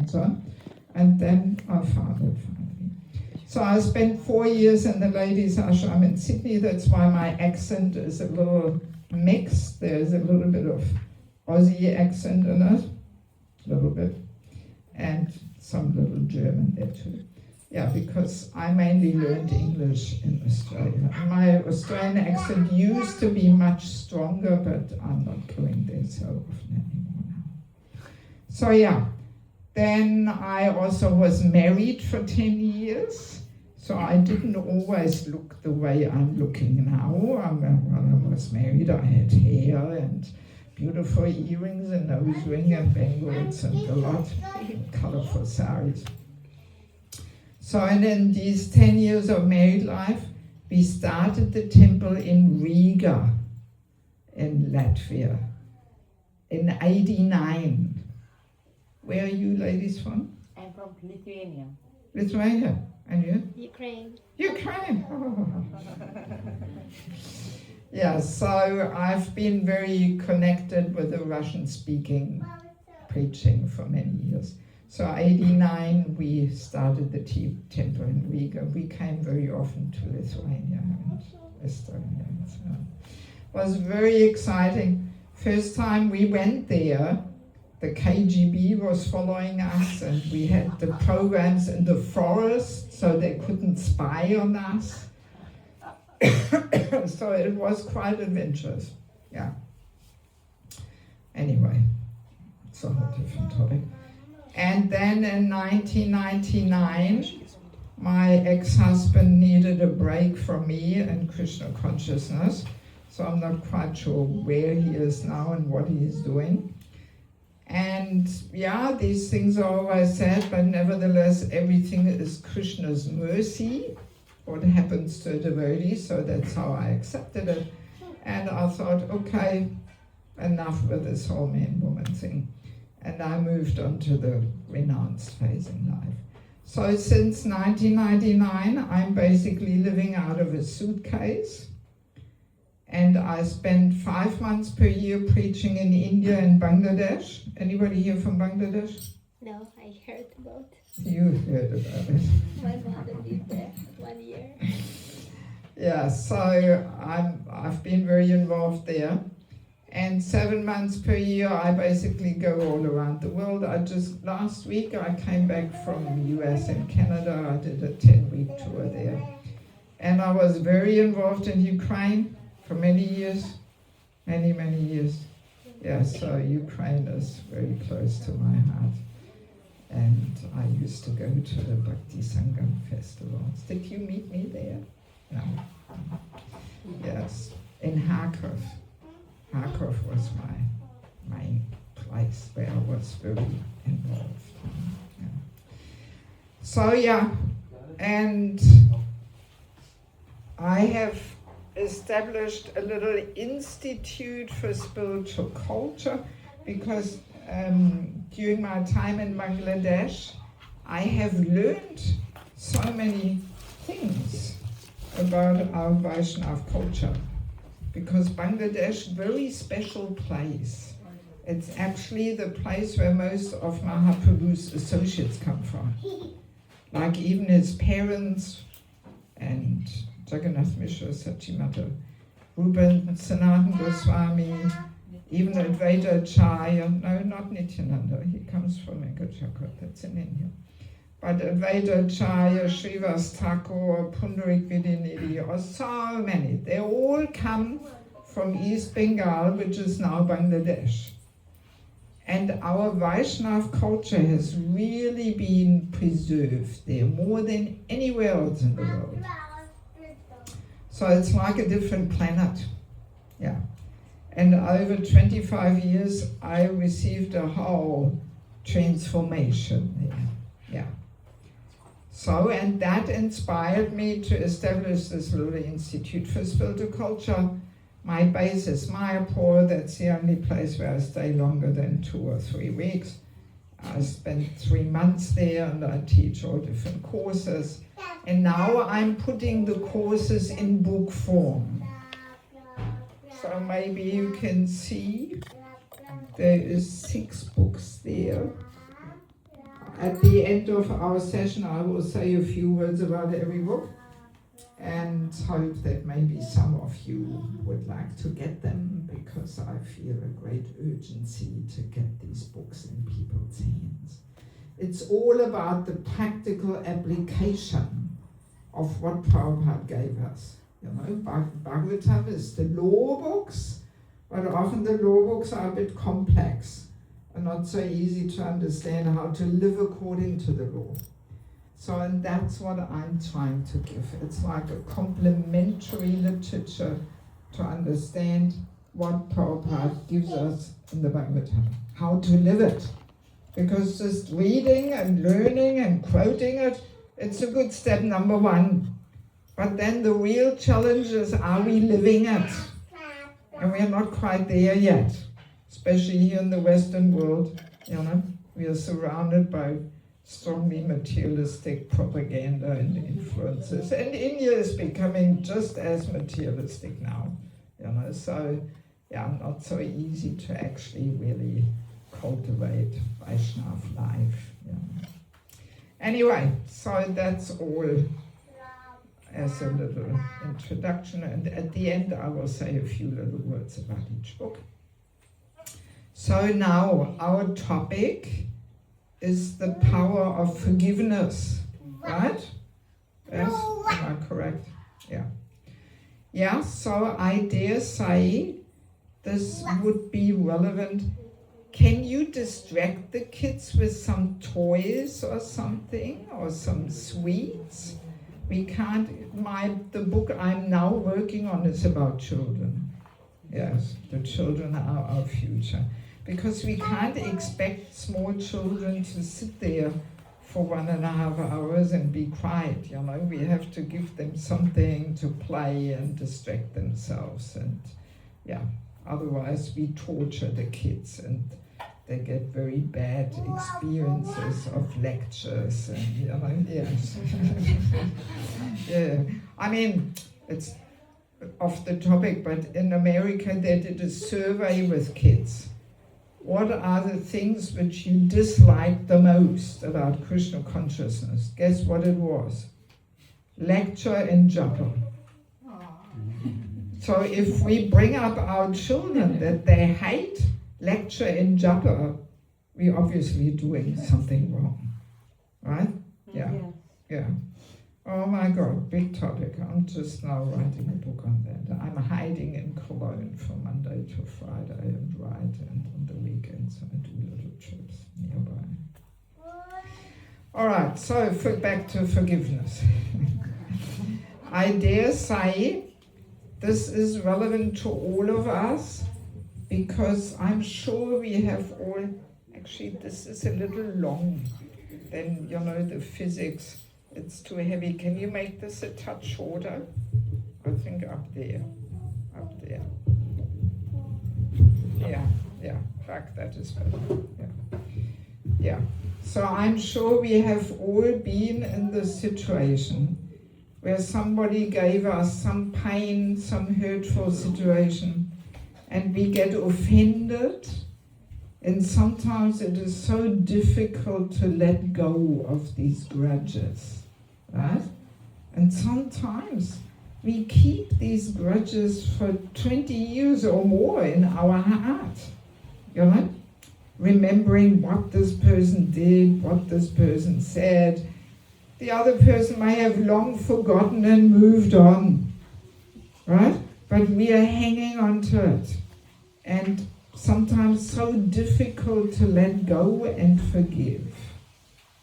and so on. And then I found it finally. So I spent 4 years in the ladies' ashram in Sydney. That's why my accent is a little mixed. There's a little bit of Aussie accent in it, a little bit, and some little German there too. Yeah, because I mainly learned English in Australia. My Australian accent used to be much stronger, but I'm not going there so often anymore now. So yeah, then I also was married for 10 years. So I didn't always look the way I'm looking now. When I was married, I had hair and beautiful earrings and nose ring and bangles and a lot of colorful saris. So and in these 10 years of married life, we started the temple in Riga, in Latvia, in '89. Where are you ladies from? I'm from Lithuania. Lithuania. And you? Ukraine. Ukraine. Oh. Yeah, so I've been very connected with the Russian-speaking preaching for many years. So '89 we started the temple in Riga. We came very often to Lithuania and Estonia and so on. It was very exciting. First time we went there, the KGB was following us and we had the programs in the forest so they couldn't spy on us. So it was quite adventurous, yeah. Anyway, it's a whole different topic. And then in 1999, my ex-husband needed a break from me and Krishna consciousness. So I'm not quite sure where he is now and what he is doing. And yeah, these things are always sad, but nevertheless, everything is Krishna's mercy, what happens to a devotee, so that's how I accepted it. And I thought, okay, enough with this whole man-woman thing. And I moved on to the renounced phase in life. So since 1999, I'm basically living out of a suitcase. And I spend 5 months per year preaching in India and Bangladesh. Anybody here from Bangladesh? No, I heard about. You heard about it. My mother lived there 1 year. Yeah, so I've been very involved there. And 7 months per year, I basically go all around the world. Last week, I came back from US and Canada. I did a 10-week tour there. And I was very involved in Ukraine for many years, many years. Yeah, so Ukraine is very close to my heart. And I used to go to the Bhakti Sangam festivals. Did you meet me there? No. Yes, in Kharkov. Kharkov was my main place where I was very involved. Yeah. So yeah, and I have established a little institute for spiritual culture because during my time in Bangladesh, I have learned so many things about our Vaishnav culture. Because Bangladesh, very special place. It's actually the place where most of Mahaprabhu's associates come from. Like even his parents and Jagannath Mishra, Sachimata, Rupan Sanatan Goswami, even Advaita Acharya, no, not Nityananda, he comes from Ekachakra, that's in India. But Advaita Acharya, Srivas Thakur, Pundarik Vidyanidhi, or so many, they all come from East Bengal, which is now Bangladesh. And our Vaishnav culture has really been preserved there, more than anywhere else in the world. So it's like a different planet, yeah. And over 25 years, I received a whole transformation there, yeah. So, and that inspired me to establish this little institute for spiritual culture. My base is Mayapur, that's the only place where I stay longer than 2 or 3 weeks. I spent 3 months there and I teach all different courses. And now I'm putting the courses in book form. So maybe you can see there is 6 books there. at the end of our session, I will say a few words about every book and hope that maybe some of you would like to get them, because I feel a great urgency to get these books in people's hands. It's all about the practical application of what Prabhupada gave us. You know, Bhagavatam is the law books, but often the law books are a bit complex and not so easy to understand how to live according to the law. So, and that's what I'm trying to give. It's like a complementary literature to understand what Prabhupada gives us in the Bhagavatam, how to live it. Because just reading and learning and quoting it, it's a good step number one. But then the real challenge is, are we living it? And we are not quite there yet, especially here in the Western world. You know, we are surrounded by strongly materialistic propaganda and influences. And India is becoming just as materialistic now. You know, so yeah, not so easy to actually really cultivate Vaishnav life. You know. Anyway, so that's all as a little introduction, and at the end I will say a few little words about each book. So now our topic is the power of forgiveness, right? Yes, am I correct? Yeah. Yeah, so I dare say this would be relevant. Can you distract the kids with some toys or something, or some sweets? We can't, the book I'm now working on is about children. Yes, the children are our future. Because we can't expect small children to sit there for 1.5 hours and be quiet, you know. We have to give them something to play and distract themselves, and yeah, otherwise we torture the kids and they get very bad experiences of lectures and, you know, yes. Yeah, I mean, it's off the topic, but in America they did a survey with kids. What are the things which you dislike the most about Krishna consciousness? Guess what it was? Lecture and japa. So if we bring up our children that they hate lecture and japa, we're obviously doing something wrong, right? Yeah, yeah. Oh my God, big topic. I'm just now writing a book on that. I'm hiding in Cologne from Monday to Friday and write, and on the weekends I do little trips nearby. All right, so back to forgiveness. I dare say this is relevant to all of us, because I'm sure we have all, actually this is a little long, then you know the physics, it's too heavy. Can you make this a touch shorter? I think up there. Yeah, back, that is better. Yeah. So I'm sure we have all been in this situation where somebody gave us some pain, some hurtful situation, and we get offended, and sometimes it is so difficult to let go of these grudges, right? And sometimes we keep these grudges for 20 years or more in our heart, you know? Remembering what this person did, what this person said. The other person may have long forgotten and moved on, right? But we are hanging on to it. And sometimes so difficult to let go and forgive.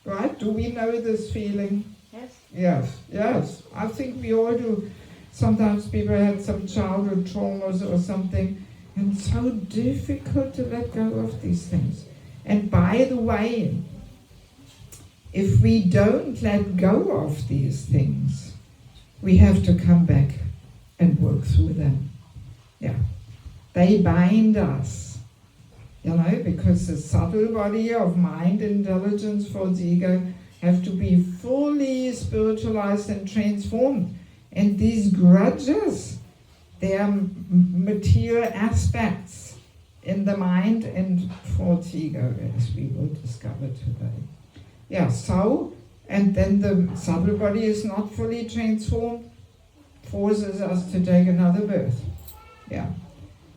Right? Do we know this feeling? Yes. I think we all do. Sometimes people had some childhood traumas or something, and so difficult to let go of these things. And by the way, if we don't let go of these things, we have to come back and work through them. Yeah. They bind us, you know, because the subtle body of mind, intelligence, false ego have to be fully spiritualized and transformed. And these grudges, they are material aspects in the mind and false ego, as we will discover today. Yeah, so, and then the subtle body is not fully transformed, forces us to take another birth. Yeah.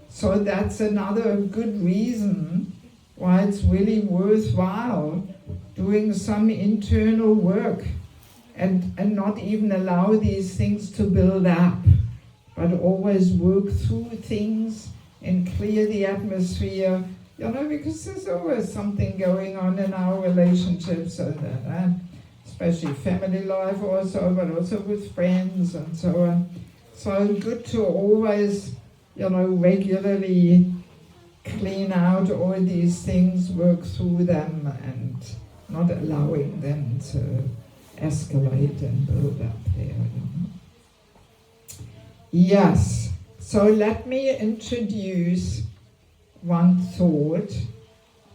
So that's another good reason why it's really worthwhile doing some internal work and not even allow these things to build up, but always work through things and clear the atmosphere, because there's always something going on in our relationships, and especially family life also, but also with friends and so on. So good to always, regularly clean out all these things, work through them, and not allowing them to escalate and build up there. Yes, so let me introduce one thought,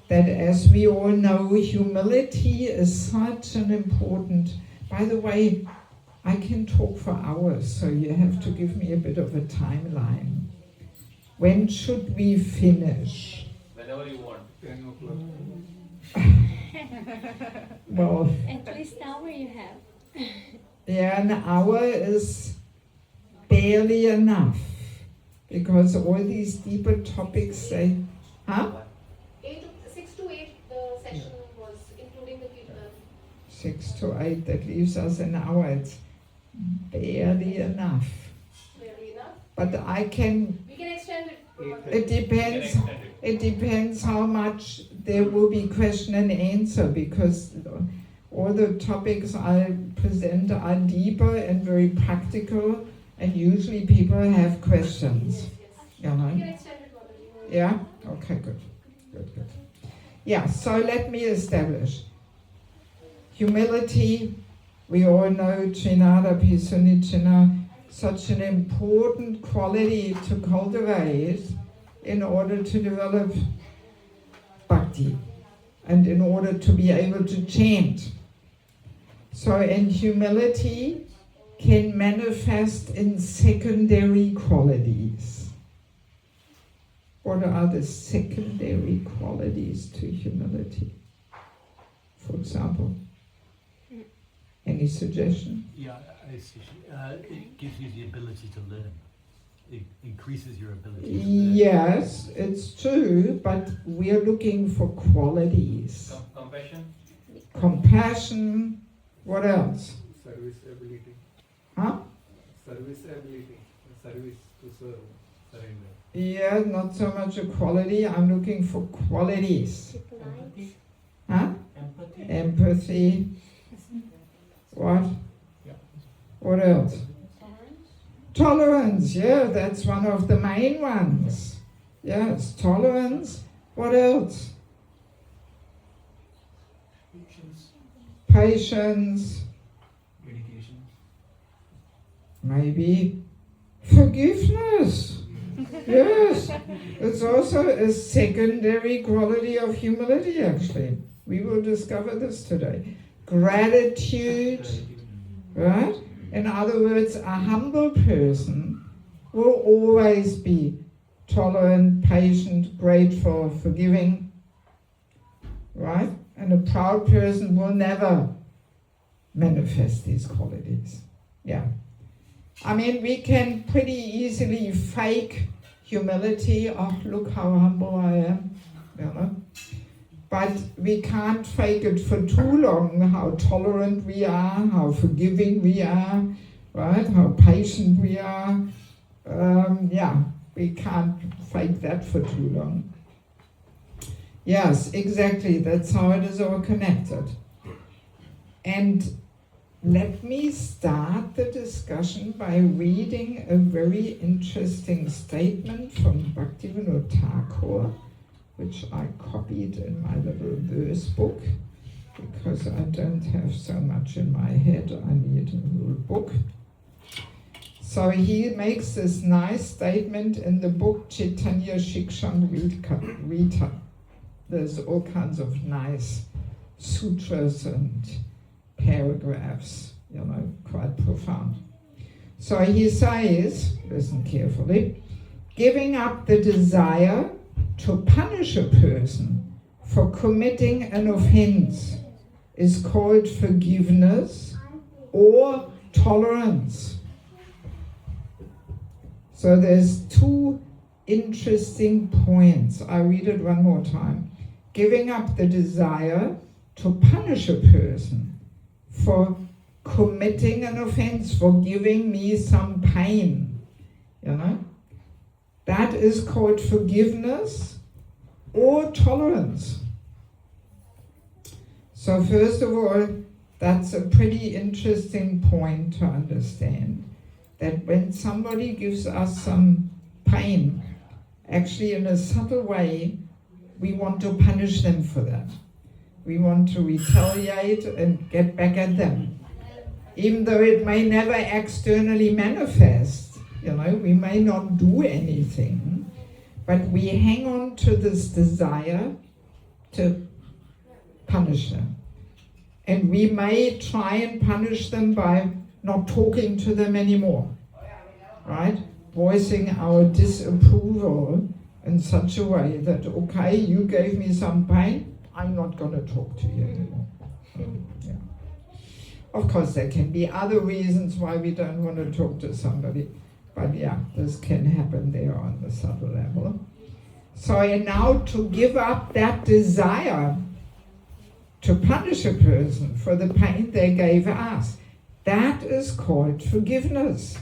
that as we all know, humility is such an important, by the way, I can talk for hours, so you have to give me a bit of a timeline. When should we finish? Whenever you want. 10 o'clock. Well, At least an hour you have. yeah, an hour is barely enough, because all these deeper topics say, huh? 6 to 8, the session was including the kirtan. 6 to 8, that leaves us an hour. It's barely enough. Really enough. But I can, We can extend it. it depends. It depends how much there will be question and answer, because all the topics I present are deeper and very practical, and usually people have questions. Yes. We can extend it further. Yeah? Okay, good. Yeah, so let me establish. Humility, we all know, Trinada Pisunichina, such an important quality to cultivate in order to develop bhakti and in order to be able to chant. So, and humility can manifest in secondary qualities. What are the secondary qualities to humility? For example, any suggestion? Yeah, it gives you the ability to learn. It increases your ability to learn. Yes, it's true, but we are looking for qualities. Compassion. Compassion, what else? Service ability. Huh? Service ability. Service to serve. Surrender. Yeah, not so much a quality, I'm looking for qualities. Polite. Huh? Empathy. Empathy. What? Yeah. What else? Tolerance. Tolerance, yeah, that's one of the main ones. Yes, tolerance. What else? Patience. Patience. Dedication. Maybe forgiveness. Yes, it's also a secondary quality of humility, actually. We will discover this today. Gratitude, right? In other words, a humble person will always be tolerant, patient, grateful, forgiving, right? And a proud person will never manifest these qualities. Yeah. I mean, we can pretty easily fake humility. Oh, look how humble I am. But we can't fake it for too long, how tolerant we are, how forgiving we are, right? How patient we are. We can't fake that for too long. Yes, exactly. That's how it is all connected. And let me start the discussion by reading a very interesting statement from Bhaktivinoda Thakur, which I copied in my little verse book, because I don't have so much in my head, I need a little book. So he makes this nice statement in the book Chaitanya Shiksham Rita. There's all kinds of nice sutras and paragraphs, quite profound. So he says, listen carefully, giving up the desire to punish a person for committing an offense is called forgiveness or tolerance. So there's two interesting points. I read it one more time. Giving up the desire to punish a person for committing an offense, for giving me some pain, you know, that is called forgiveness or tolerance. So first of all, that's a pretty interesting point to understand, that when somebody gives us some pain, actually in a subtle way, we want to punish them for that. We want to retaliate and get back at them. Even though it may never externally manifest, you know, we may not do anything, but we hang on to this desire to punish them. And we may try and punish them by not talking to them anymore, right? Voicing our disapproval in such a way that, okay, you gave me some pain, I'm not going to talk to you anymore. Yeah. Of course, there can be other reasons why we don't want to talk to somebody, but yeah, this can happen there on the subtle level. So and now to give up that desire to punish a person for the pain they gave us, that is called forgiveness.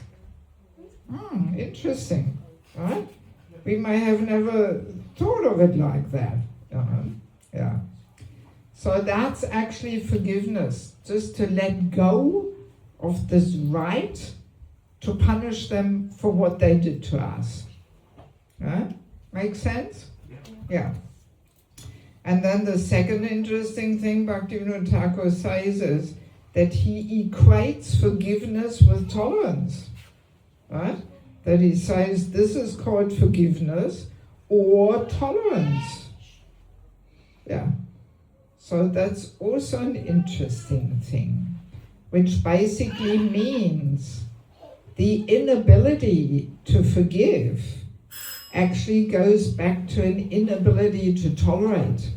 Interesting, right? We may have never thought of it like that. Yeah. So that's actually forgiveness, just to let go of this right to punish them for what they did to us. Make sense? Yeah. And then the second interesting thing Bhaktivinoda Thakur says is that he equates forgiveness with tolerance. Right? That he says this is called forgiveness or tolerance. Yeah. So that's also an interesting thing, which basically means the inability to forgive actually goes back to an inability to tolerate.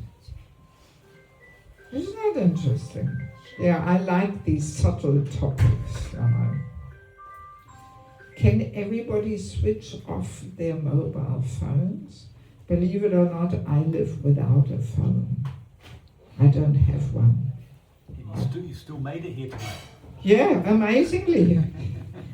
Isn't that interesting? Yeah, I like these subtle topics, you know. Can everybody switch off their mobile phones? Believe it or not, I live without a phone. I don't have one. You still made it here tonight. Yeah, amazingly.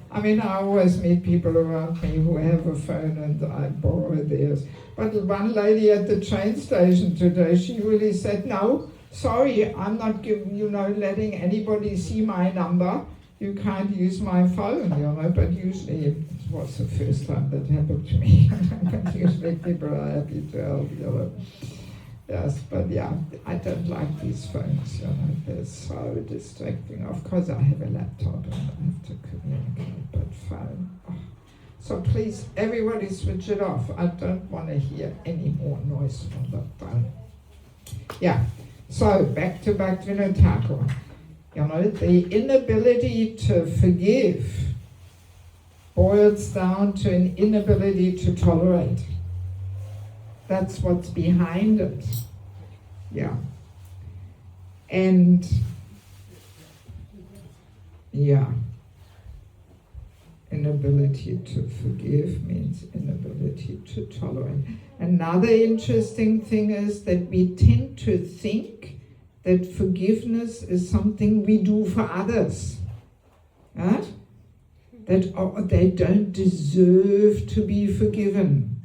I mean, I always meet people around me who have a phone and I borrow theirs. But one lady at the train station today, she really said, no, sorry, I'm not letting anybody see my number. You can't use my phone, but usually it was the first time that happened to me. But usually people are happy to help, Yes, but yeah, I don't like these phones, they're so distracting. Of course I have a laptop and I have to communicate, but phone. Oh. So please, everybody switch it off. I don't want to hear any more noise from the phone. Yeah, so back to Bhaktivinoda Thakur. The inability to forgive boils down to an inability to tolerate. That's what's behind it. Yeah. And yeah, inability to forgive means inability to tolerate. Another interesting thing is that we tend to think that forgiveness is something we do for others. Right? That they don't deserve to be forgiven.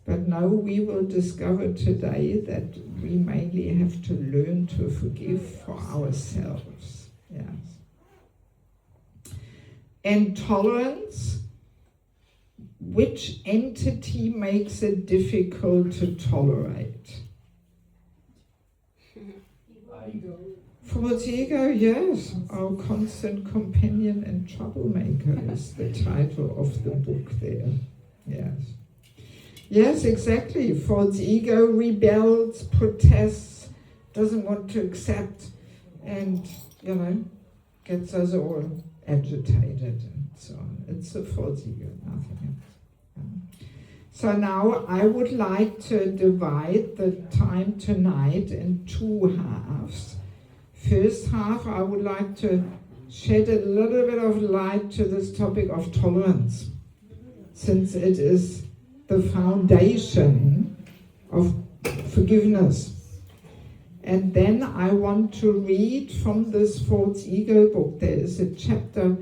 But no, we will discover today that we mainly have to learn to forgive for ourselves. Yes. And tolerance, which entity makes it difficult to tolerate? False ego, yes. Our constant companion and troublemaker is the title of the book there. Yes. Yes, exactly. False ego rebels, protests, doesn't want to accept, and, gets us all agitated and so on. It's a false ego, nothing else. So now I would like to divide the time tonight in two halves. first half I would like to shed a little bit of light to this topic of tolerance, since it is the foundation of forgiveness. And then I want to read from this False Ego book. There is a chapter,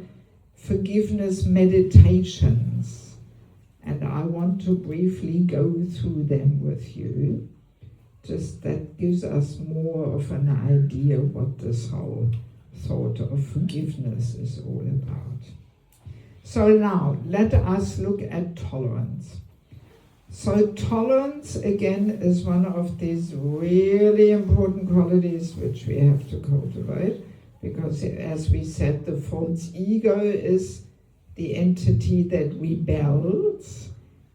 Forgiveness Meditations, and I want to briefly go through them with you. Just that gives us more of an idea what this whole thought of forgiveness is all about. So now, let us look at tolerance. So tolerance, again, is one of these really important qualities which we have to cultivate, because as we said, the false ego is the entity that rebels,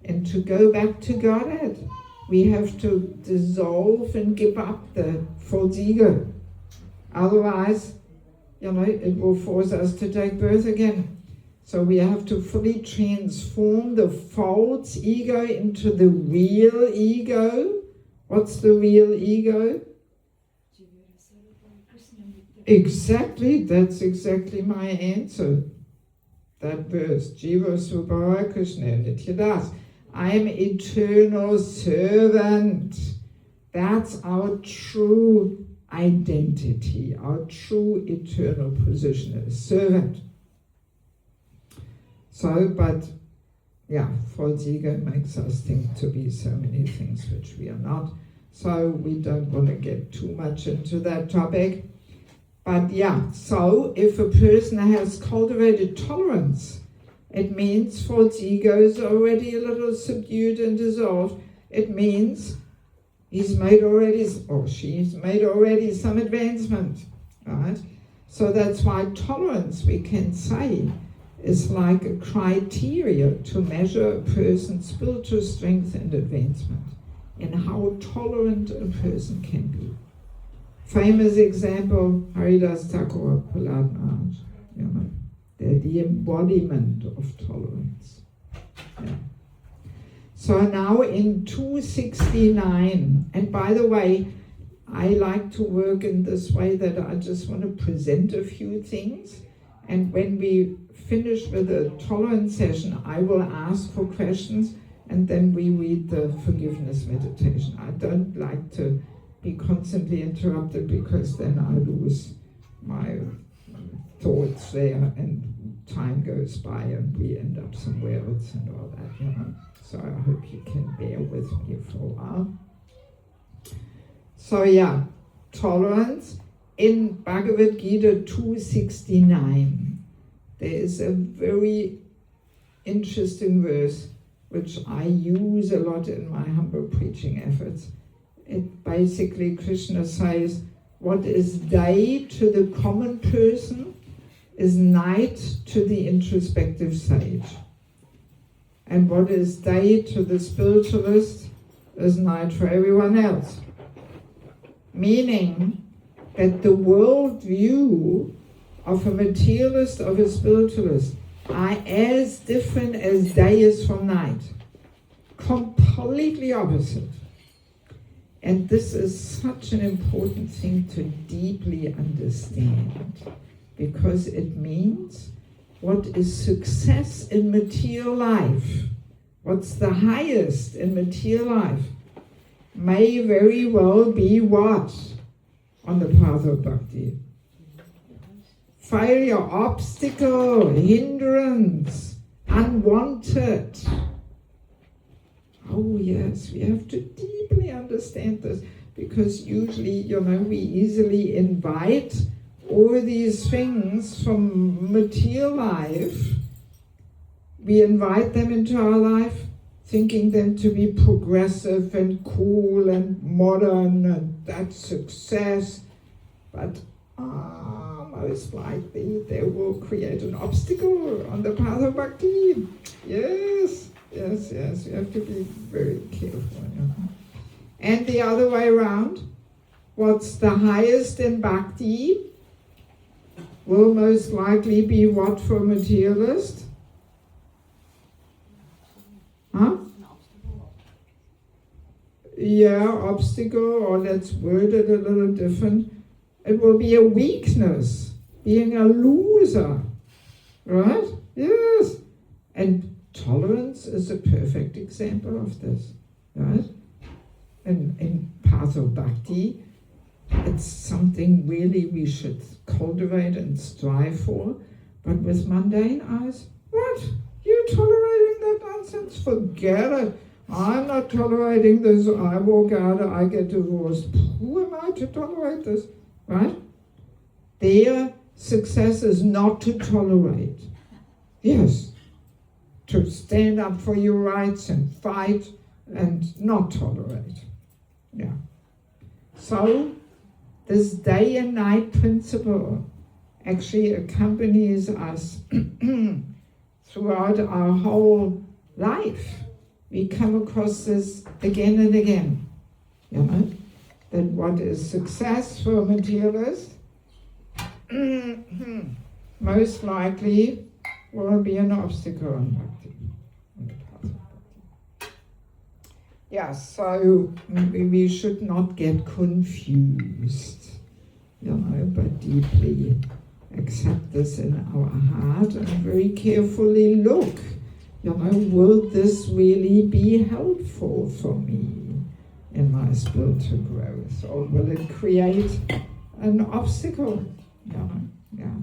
and to go back to Godhead, we have to dissolve and give up the false ego. Otherwise, it will force us to take birth again. So we have to fully transform the false ego into the real ego. What's the real ego? Exactly, that's exactly my answer. That verse, Jiva Subhara Krishna Nityadas. I am eternal servant. That's our true identity, our true eternal position as servant. So, but false ego makes us think to be so many things which we are not. So we don't want to get too much into that topic. But so if a person has cultivated tolerance, it means false ego is already a little subdued and dissolved. It means he's made already, or she's made already some advancement, right? So that's why tolerance, we can say, is like a criteria to measure a person's spiritual strength and advancement, and how tolerant a person can be. Famous example, Haridas Thakur, Prahlad Maharaj, they're the embodiment of tolerance. Yeah. So now in 269, and by the way, I like to work in this way that I just want to present a few things, and when we finish with the tolerance session, I will ask for questions, and then we read the forgiveness meditation. I don't like to be constantly interrupted, because then I lose my thoughts there and time goes by and we end up somewhere else and all that, So I hope you can bear with me for a while. So tolerance. In Bhagavad Gita 269, there is a very interesting verse which I use a lot in my humble preaching efforts. It basically, Krishna says, what is day to the common person is night to the introspective sage. And what is day to the spiritualist is night for everyone else. Meaning that the world view of a materialist, of a spiritualist, are as different as day is from night. Completely opposite. And this is such an important thing to deeply understand, because it means what is success in material life, what's the highest in material life, may very well be what on the path of bhakti? Failure, obstacle, hindrance, unwanted. Oh yes, we have to deeply understand this, because usually, we easily invite all these things from material life. We invite them into our life, thinking them to be progressive and cool and modern, and that's success. But most likely they will create an obstacle on the path of bhakti. Yes, you have to be very careful. And the other way around, what's the highest in bhakti will most likely be what for a materialist? Huh? Yeah, obstacle, or let's word it a little different. It will be a weakness, being a loser, right? Yes. And tolerance is a perfect example of this, right? And in path of bhakti, it's something really we should cultivate and strive for. But with mundane eyes, what? You tolerating that nonsense? Forget it. I'm not tolerating this. I walk out, I get divorced. Who am I to tolerate this? Right? Their success is not to tolerate. Yes. To stand up for your rights and fight and not tolerate. Yeah. So, this day and night principle actually accompanies us throughout our whole life. We come across this again and again, you know, that what is success for a materialist most likely will be an obstacle on bhakti. Yeah, so we should not get confused, you know, but deeply accept this in our heart and very carefully look, you know, will this really be helpful for me in my spiritual growth, or will it create an obstacle, you know? Yeah.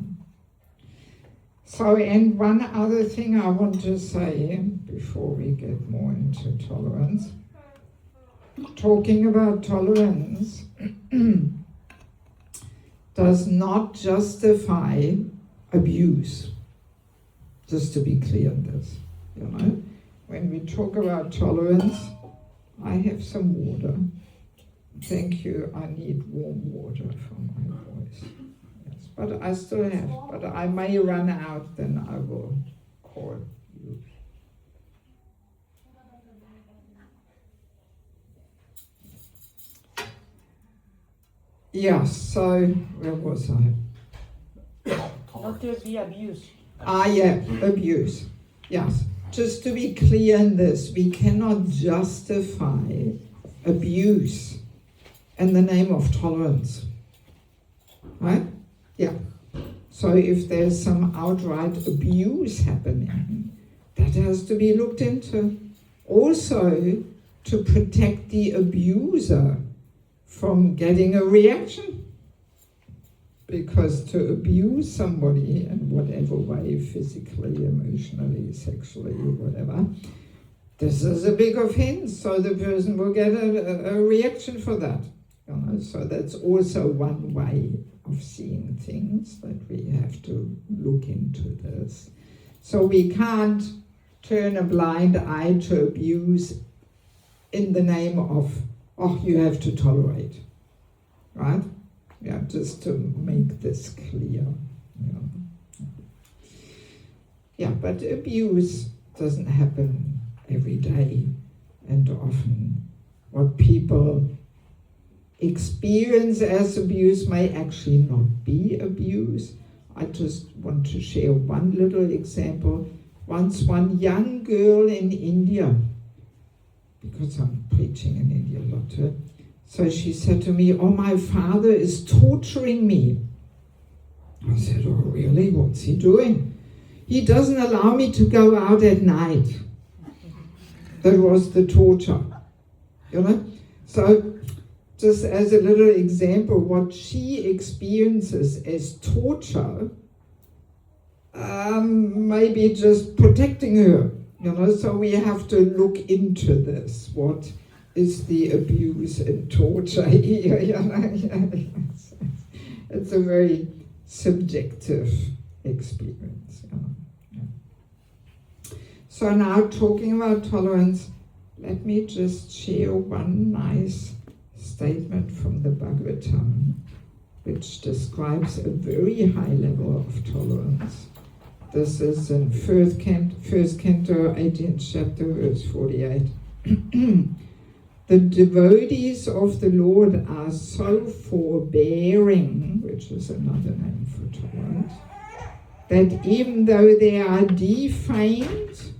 So, and one other thing I want to say before we get more into tolerance, talking about tolerance does not justify abuse. Just to be clear on this, you know. When we talk about tolerance, I have some water. Thank you, I need warm water for my voice. Yes, but I still have, but I may run out, then I will call you. Yes, so where was I? Not to be abused. Yeah, abuse. Yes. Just to be clear in this, we cannot justify abuse in the name of tolerance. Right? Yeah. So if there's some outright abuse happening, that has to be looked into. Also, to protect the abuser from getting a reaction. Because to abuse somebody in whatever way, physically, emotionally, sexually, whatever, this is a big offense, so the person will get a reaction for that. You know? So that's also one way of seeing things, that we have to look into this. So we can't turn a blind eye to abuse in the name of, oh, you have to tolerate, right? Yeah, just to make this clear. Yeah, but abuse doesn't happen every day and often. What people experience as abuse may actually not be abuse. I just want to share one little example. Once one young girl in India, because I'm preaching in India a lot, so she said to me, oh, my father is torturing me. I said, oh, really? What's he doing? He doesn't allow me to go out at night. That was the torture, you know? So, just as a little example, what she experiences as torture may be just protecting her, you know? So we have to look into this. What is the abuse and torture here? It's a very subjective experience. So now, talking about tolerance, let me just share one nice statement from the Bhagavatam, which describes a very high level of tolerance. This is in first canto, 18th chapter, verse 48. The devotees of the Lord are so forbearing, which is another name for tolerance, that even though they are defamed,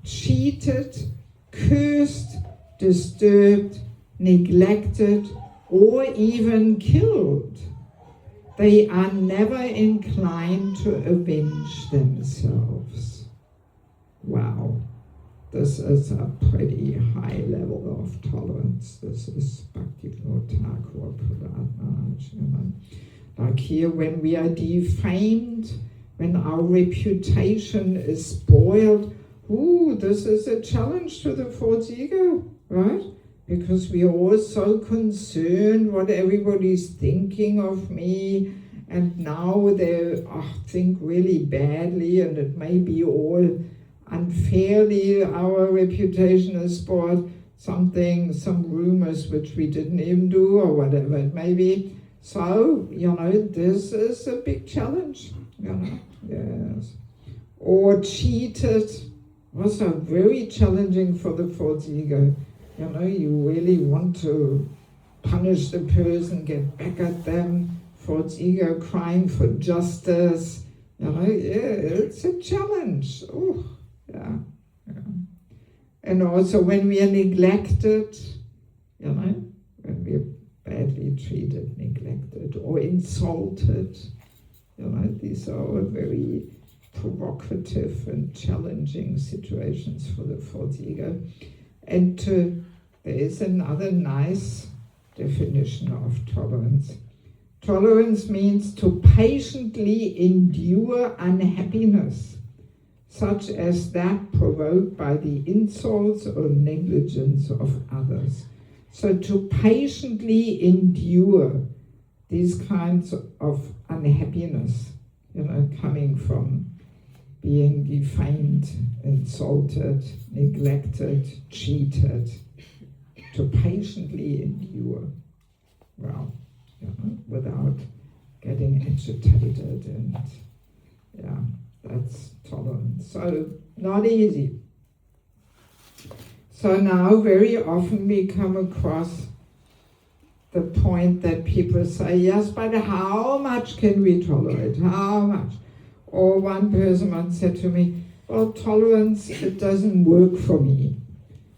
cheated, cursed, disturbed, neglected, or even killed, they are never inclined to avenge themselves. Wow, this is a pretty high level of tolerance. This is Bhaktivinoda Thakur Prahlad Maharaj. Like here, when we are defamed, when our reputation is spoiled, this is a challenge to the fourth ego, right? Because we are all so concerned what everybody's thinking of me, and now they think really badly, and it may be all unfairly our reputation is spoiled, some rumors which we didn't even do, or whatever it may be. So, this is a big challenge, yes. Or cheated, also very challenging for the fourth ego. You really want to punish the person, get back at them, fourth ego crying for justice. It's a challenge. And also when we are neglected, when we are badly treated, neglected, or insulted, these are all very provocative and challenging situations for the fourth ego. And there is another nice definition of tolerance. Tolerance means to patiently endure unhappiness, such as that provoked by the insults or negligence of others. So to patiently endure these kinds of unhappiness, coming from being defamed, insulted, neglected, cheated, to patiently endure, without getting agitated, and that's tolerance. So not easy. So now very often we come across the point that people say, yes, but how much can we tolerate? How much? Or one person once said to me, well, tolerance, it doesn't work for me.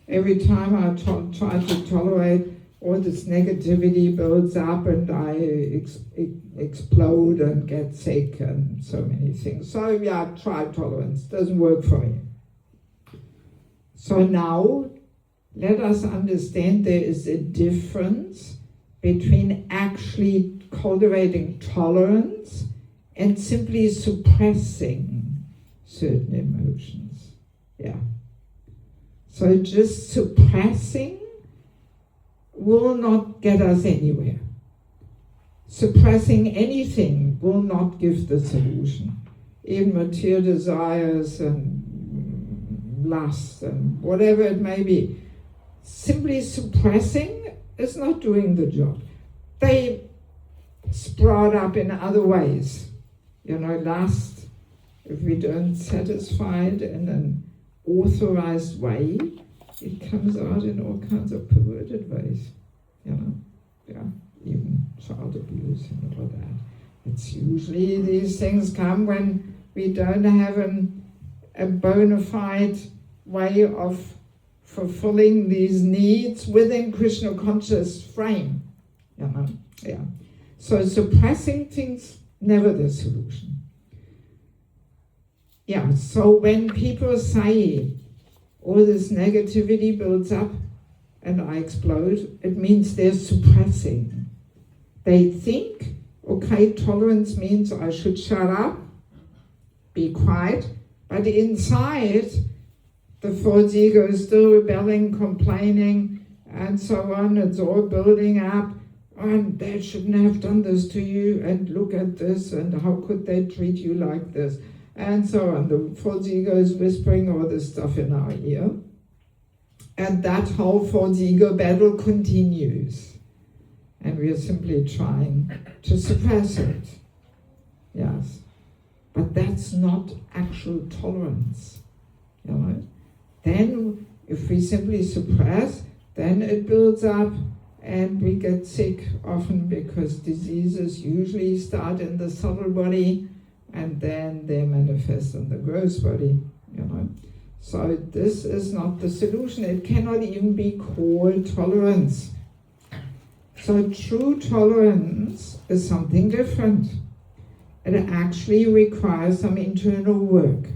Every time I try to tolerate, all this negativity builds up and I explode and get sick and so many things. So try tolerance, doesn't work for me. So now, let us understand there is a difference between actually cultivating tolerance and simply suppressing certain emotions. So just suppressing will not get us anywhere. Suppressing anything will not give the solution. Even material desires and lust and whatever it may be. Simply suppressing is not doing the job. They sprout up in other ways. Lust, if we don't satisfy it in an authorized way, it comes out in all kinds of perverted ways. Even child abuse and all that. It's usually these things come when we don't have a bona fide way of fulfilling these needs within Krishna conscious frame. So suppressing things, never the solution. So when people say, all this negativity builds up and I explode, it means they're suppressing. They think, okay, tolerance means I should shut up, be quiet, but inside, the fourth ego is still rebelling, complaining, and so on. It's all building up. And they shouldn't have done this to you, and look at this, and how could they treat you like this, and so on. The fourth ego is whispering all this stuff in our ear. And that whole fourth ego battle continues. And we are simply trying to suppress it. Yes. But that's not actual tolerance. Then, if we simply suppress, then it builds up and we get sick often because diseases usually start in the subtle body and then they manifest in the gross body, So this is not the solution. It cannot even be called tolerance. So true tolerance is something different. It actually requires some internal work.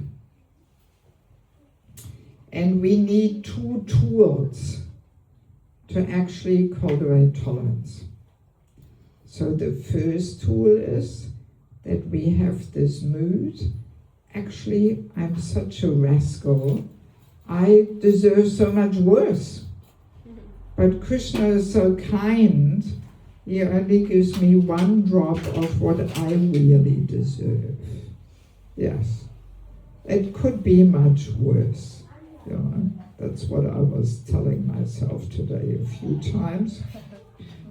And we need two tools to actually cultivate tolerance. So the first tool is that we have this mood. Actually, I'm such a rascal. I deserve so much worse. But Krishna is so kind, he only gives me one drop of what I really deserve. Yes. It could be much worse. You know, that's what I was telling myself today a few times.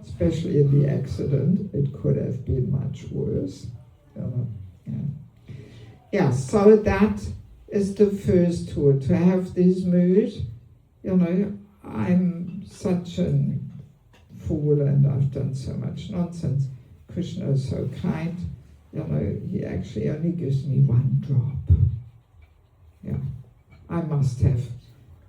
Especially in the accident, it could have been much worse. Yeah, so that is the first tool, to have this mood, you know, I'm such a fool and I've done so much nonsense. Krishna is so kind, you know, he actually only gives me one drop. Yeah, I must have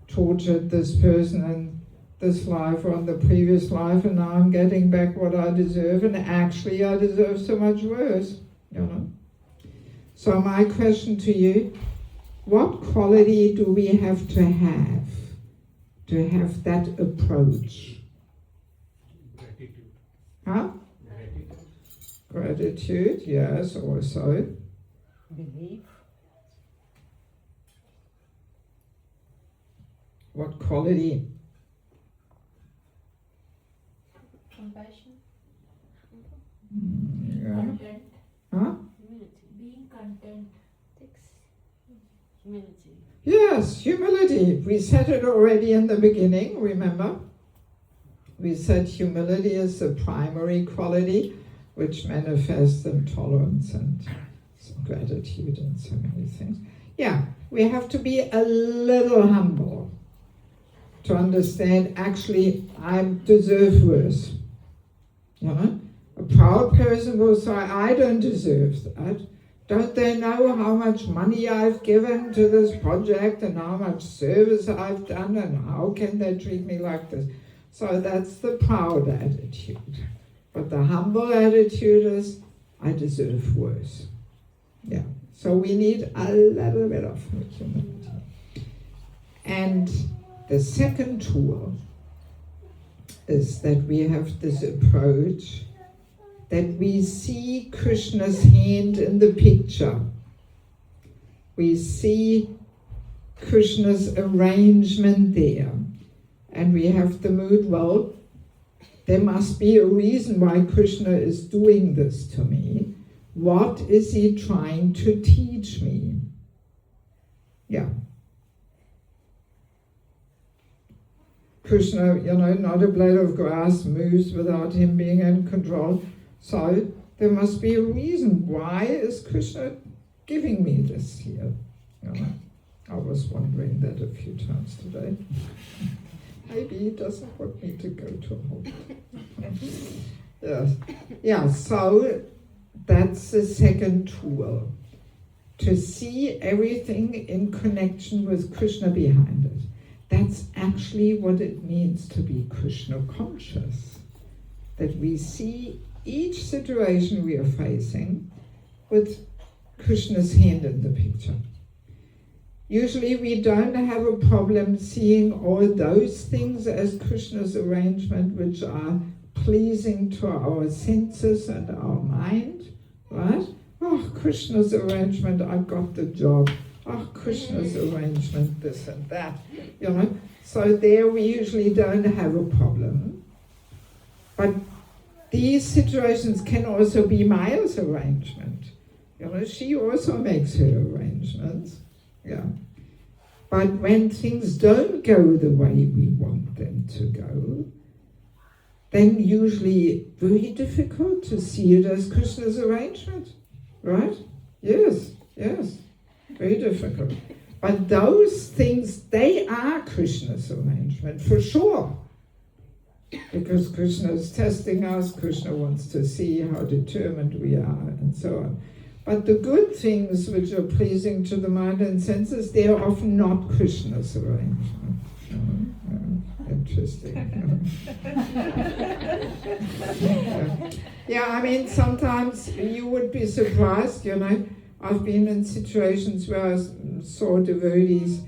tortured this person in this life or in the previous life, and now I'm getting back what I deserve, and actually I deserve so much worse, you know. So my question to you, what quality do we have to have that approach? Gratitude. Huh? Gratitude, yes, also. Belief. What quality? Compassion. Yeah. Content. Huh? Being content. Humility. Yes, humility. We said it already in the beginning, remember? We said humility is the primary quality which manifests in tolerance and gratitude and so many things. Yeah, we have to be a little humble to understand, actually, I deserve worse. You know? A proud person will say, I don't deserve that. Don't they know how much money I've given to this project and how much service I've done, and how can they treat me like this? So that's the proud attitude. But the humble attitude is, I deserve worse. Yeah. So we need a little bit of humility. And the second tool is that we have this approach that we see Krishna's hand in the picture. We see Krishna's arrangement there. And we have the mood, well, there must be a reason why Krishna is doing this to me. What is he trying to teach me? Yeah. Krishna, you know, not a blade of grass moves without him being in control. So there must be a reason. Why is Krishna giving me this here? You know, I was wondering that a few times today. Maybe he doesn't want me to go to home. Yes. Yeah, so that's the second tool. To see everything in connection with Krishna behind it. That's actually what it means to be Krishna conscious. That we see each situation we are facing with Krishna's hand in the picture. Usually we don't have a problem seeing all those things as Krishna's arrangement which are pleasing to our senses and our mind, right? Oh, Krishna's arrangement, I got the job. Oh, Krishna's arrangement, this and that, you know. So there we usually don't have a problem. But these situations can also be Maya's arrangement. You know, she also makes her arrangements. Yeah. But when things don't go the way we want them to go, then usually very difficult to see it as Krishna's arrangement. Right? Yes, yes. Very difficult. But those things, they are Krishna's arrangement, for sure. Because Krishna is testing us, Krishna wants to see how determined we are, and so on. But the good things which are pleasing to the mind and senses, they are often not Krishna's arrangement. And interesting. Yeah, I mean, sometimes you would be surprised, you know. I've been in situations where I saw devotees,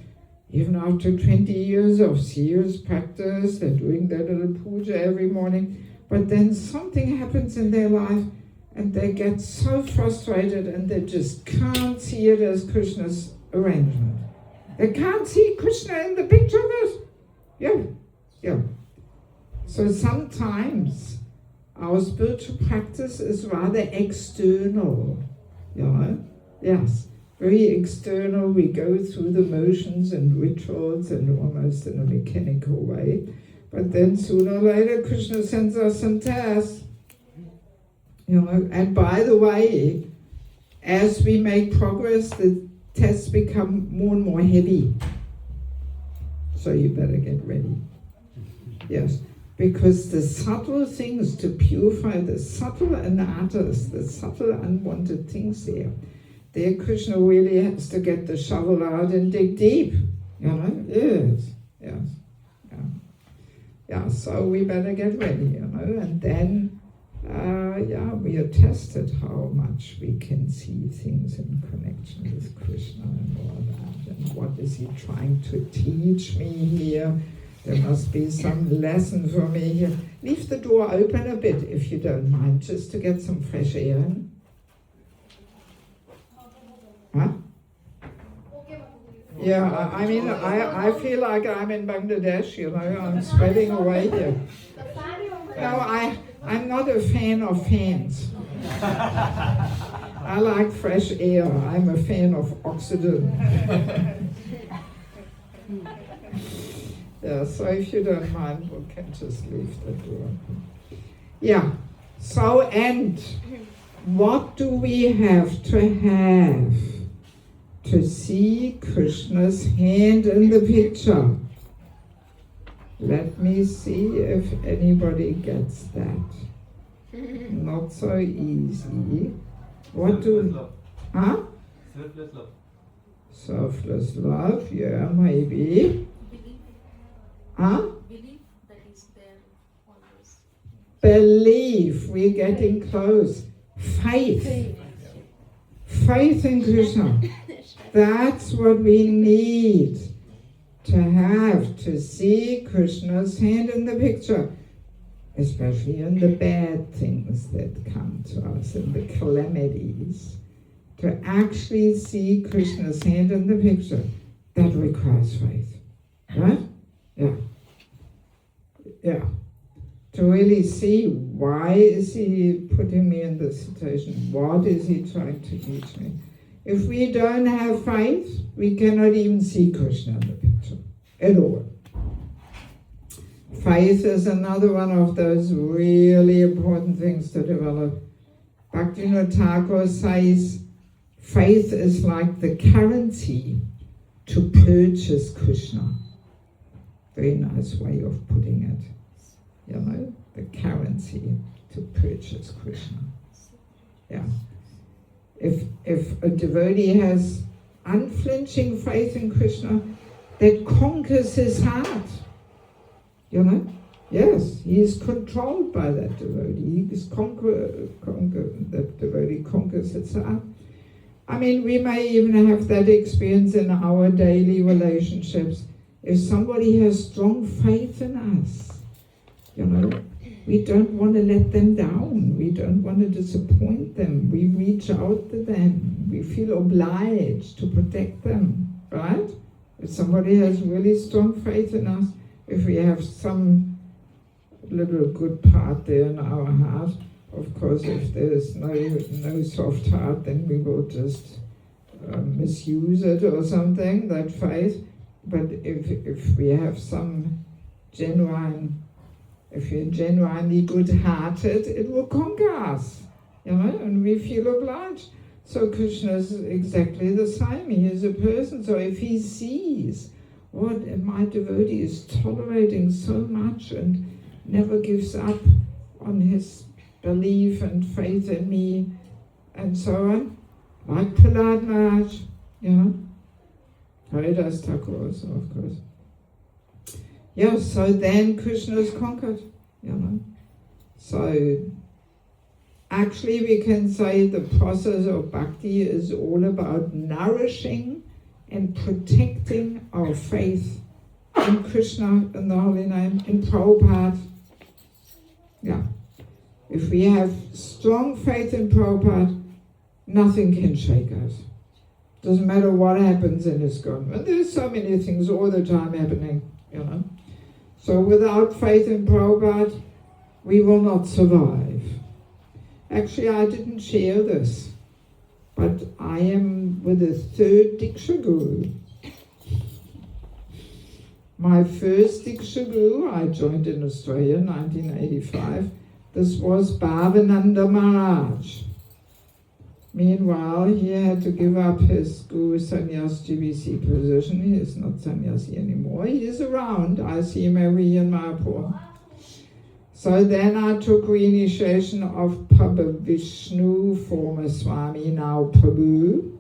even after 20 years of serious practice, they're doing their little puja every morning, but then something happens in their life and they get so frustrated and they just can't see it as Krishna's arrangement. They can't see Krishna in the picture of it. Yeah. So sometimes our spiritual practice is rather external, you know? Yes, very external. We go through the motions and rituals and almost in a mechanical way. But then sooner or later, Krishna sends us some tests. You know, and by the way, as we make progress, the tests become more and more heavy. So you better get ready. Yes, because the subtle things to purify the subtle anarthas, the subtle unwanted things there Krishna really has to get the shovel out and dig deep. You know? Yes. Yeah, so we better get ready, you know, and then we are tested how much we can see things in connection with Krishna and all that, and what is he trying to teach me here. There must be some lesson for me here. Leave the door open a bit if you don't mind, just to get some fresh air in. Huh? Yeah, I mean, I feel like I'm in Bangladesh, you know, I'm sweating away here. No, I'm not a fan of fans. I like fresh air. I'm a fan of oxygen. Yeah, so if you don't mind, we can just leave the door. Yeah, so and what do we have to see Krishna's hand in the picture? Let me see if anybody gets that. Not so easy. What do... Huh? Selfless love. Selfless love, yeah, maybe. Huh? Belief that is there always. Belief, we're getting close. Faith. Faith in Krishna. That's what we need to see Krishna's hand in the picture, especially in the bad things that come to us, in the calamities. To actually see Krishna's hand in the picture, that requires faith. Right? Yeah. To really see, why is he putting me in this situation? What is he trying to teach me? If we don't have faith, we cannot even see Krishna in the picture at all. Faith is another one of those really important things to develop. Bhaktivinoda Thakur says, faith is like the currency to purchase Krishna. Very nice way of putting it. You know, the currency to purchase Krishna. Yeah. If a devotee has unflinching faith in Krishna, that conquers his heart. You know? Yes, he is controlled by that devotee. That devotee conquers his heart. I mean, we may even have that experience in our daily relationships. If somebody has strong faith in us, you know, we don't want to let them down. We don't want to disappoint them. We reach out to them. We feel obliged to protect them, right? If somebody has really strong faith in us, if we have some little good part there in our heart, of course, if there's no soft heart, then we will just misuse it or something, that faith. But if we have some if we're genuinely good-hearted, it will conquer us, you know, and we feel obliged. So Krishna is exactly the same. He is a person. So if he sees what my devotee is tolerating so much and never gives up on his belief and faith in me, and so on, like Prahlad Maharaj, you know, Haridas Thakur also, of course. Yeah, so then Krishna is conquered, you know. So actually we can say the process of bhakti is all about nourishing and protecting our faith in Krishna, in the holy name, in Prabhupada. Yeah. If we have strong faith in Prabhupada, nothing can shake us. Doesn't matter what happens in ISKCON. And there's so many things all the time happening, you know. So without faith in Prabhupada, we will not survive. Actually, I didn't share this, but I am with the third Diksha Guru. My first Diksha Guru, I joined in Australia in 1985. This was Bhavananda Maharaj. Meanwhile, he had to give up his Guru Sannyas GBC position. He is not sannyasi anymore. He is around. I see him every year in Mayapur. So then I took reinitiation of Prabhu Vishnu, former Swami, now Prabhu.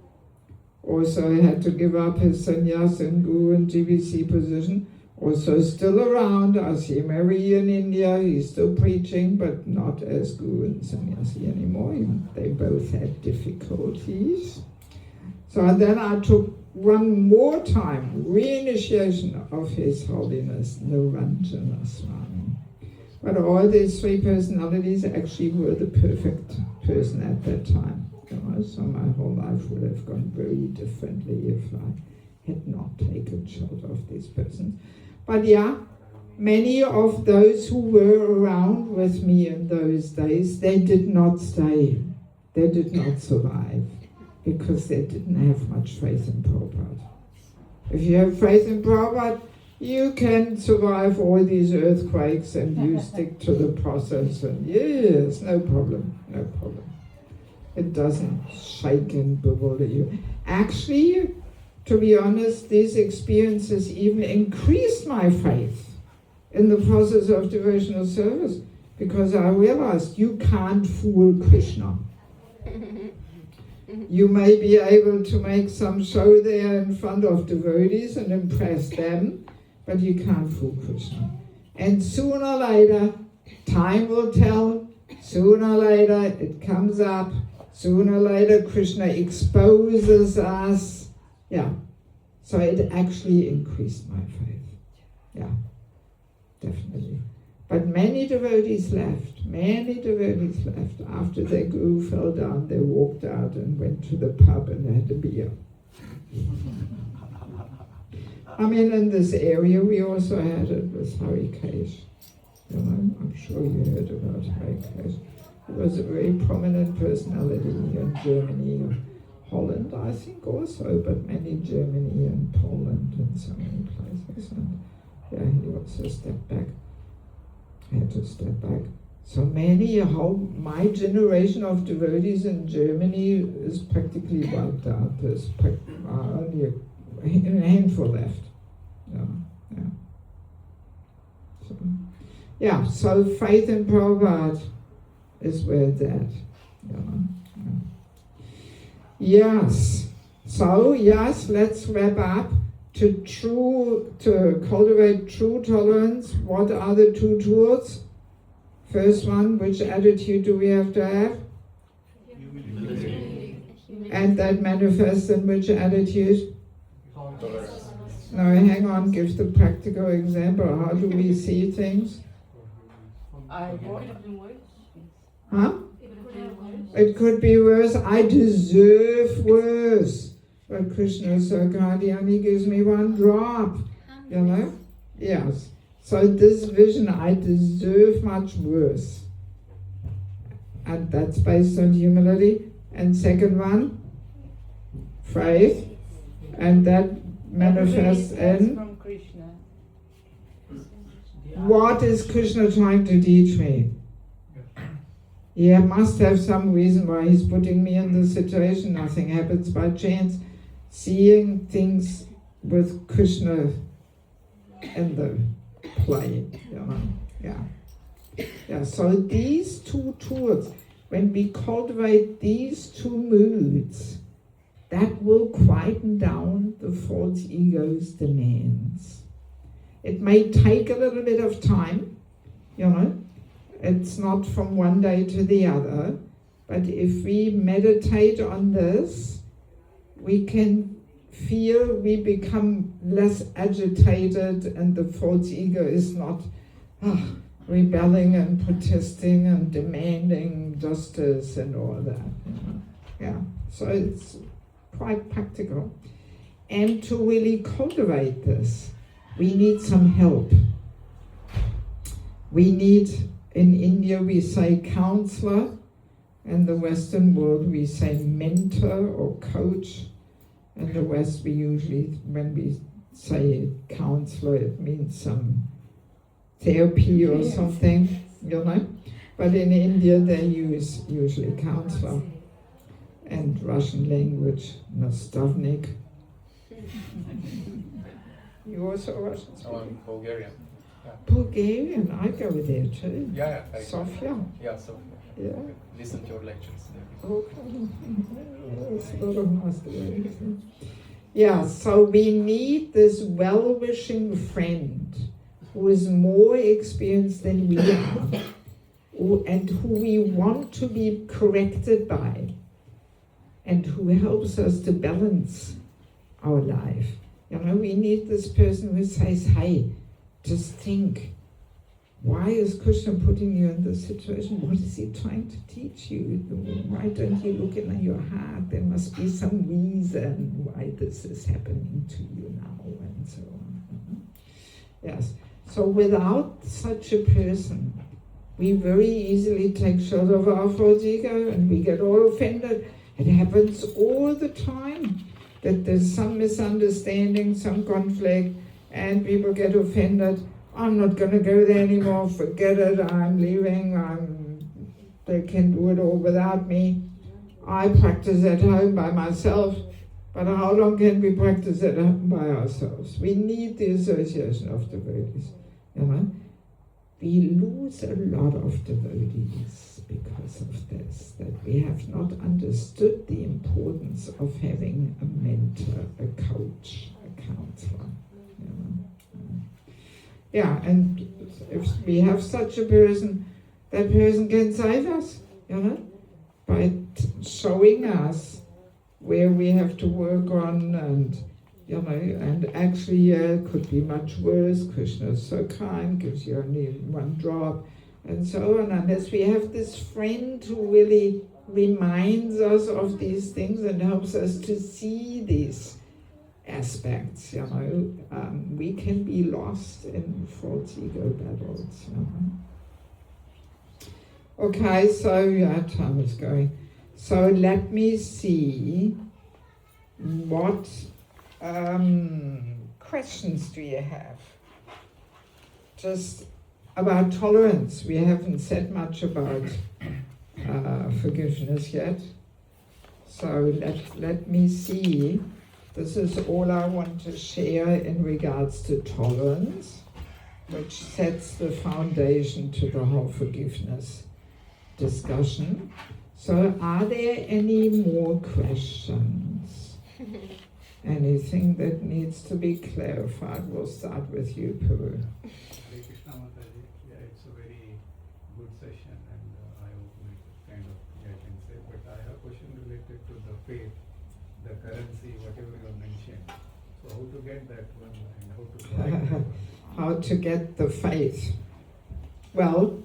Also had to give up his sannyas and Guru and GBC position. Also still around. I see him every year in India. He's still preaching, but not as Guru and sannyasi anymore. They both had difficulties. So then I took one more time, reinitiation of His Holiness Niranjana Swami. But all these three personalities actually were the perfect person at that time. You know? So my whole life would have gone very differently if I had not taken shelter of these persons. But yeah, many of those who were around with me in those days, they did not stay. They did not survive because they didn't have much faith in Prabhupada. If you have faith in Prabhupada, you can survive all these earthquakes and you stick to the process and yes, no problem, no problem. It doesn't shake and bewilder you. Actually, to be honest, these experiences even increased my faith in the process of devotional service because I realized you can't fool Krishna. You may be able to make some show there in front of devotees and impress them, but you can't fool Krishna. And sooner or later, time will tell, sooner or later it comes up, sooner or later Krishna exposes us. Yeah, so it actually increased my faith. Yeah, definitely. But many devotees left. After their guru fell down, they walked out and went to the pub and had a beer. I mean, in this area, we also had it with Harikesh. You know, I'm sure you heard about Harikesh. He was a very prominent personality in Germany, Holland, I think also, but mainly Germany and Poland and so many places. And yeah, he also stepped back. Had to step back. So many, my generation of devotees in Germany is practically wiped out. There's only a handful left. So faith in Prabhupada is where it's at. Yes. So yes, let's wrap up. To cultivate true tolerance, what are the two tools? First one, which attitude do we have to have? Humility. And that manifests in which attitude? No, hang on, give the practical example. How do we see things? Huh? It could be worse. I deserve worse. But Krishna is so kind, he only gives me one drop. You know? Yes. So this vision, I deserve much worse. And that's based on humility. And second one, faith. And that manifests in from Krishna. what is Krishna trying to teach me? He must have some reason why he's putting me in this situation. Nothing happens by chance. Seeing things with Krishna in the play, you know. Yeah. So these two tools, when we cultivate these two moods, that will quieten down the false ego's demands. It may take a little bit of time, you know. It's not from one day to the other. But if we meditate on this, we can feel we become less agitated, and the false ego is not rebelling and protesting and demanding justice and all that. You know? Yeah, so it's quite practical. And to really cultivate this, we need some help. We need, in India we say counselor, in the Western world we say mentor or coach. In the West we usually, when we say counselor, it means some therapy or something, you know. But in India they use usually counselor, and Russian language, nastavnik. You also Russian speaking? Oh, I'm Bulgarian. Bulgarian, I go there too. Yeah. Sofia. Yeah, Sofia. Yeah. Listen to your lectures. Okay. It's a lot of nice words. Yeah, so we need this well-wishing friend who is more experienced than we are, and who we want to be corrected by, and who helps us to balance our life. You know, we need this person who says, hey, just think, why is Krishna putting you in this situation? What is he trying to teach you? Why don't you look in your heart? There must be some reason why this is happening to you now, and so on. Yes, so without such a person, we very easily take shelter of our false ego and we get all offended. It happens all the time that there's some misunderstanding, some conflict, and people get offended. I'm not going to go there anymore, forget it, I'm leaving, they can do it all without me. I practice at home by myself, but how long can we practice at home by ourselves? We need the association of devotees, you know. We lose a lot of devotees because of this, that we have not understood the importance of having a mentor, a coach, a counselor, you know. Yeah, and if we have such a person, that person can save us, you know, by showing us where we have to work on, and, you know, and actually it could be much worse. Krishna is so kind, gives you only one drop, and so on. Unless we have this friend who really reminds us of these things and helps us to see these aspects, you know, we can be lost in false ego battles, you know. Okay, so time is going. So let me see what questions do you have? Just about tolerance. We haven't said much about forgiveness yet. So let me see. This is all I want to share in regards to tolerance, which sets the foundation to the whole forgiveness discussion. So are there any more questions? Anything that needs to be clarified? We'll start with you, Puru. Hare Krishna Mataji. Yeah, it's a very good session, and I hope we kind of, I can say, but I have a question related to the faith, the currency, whatever you have mentioned. So how to get that one and how to collect that one? How to get the faith? Well,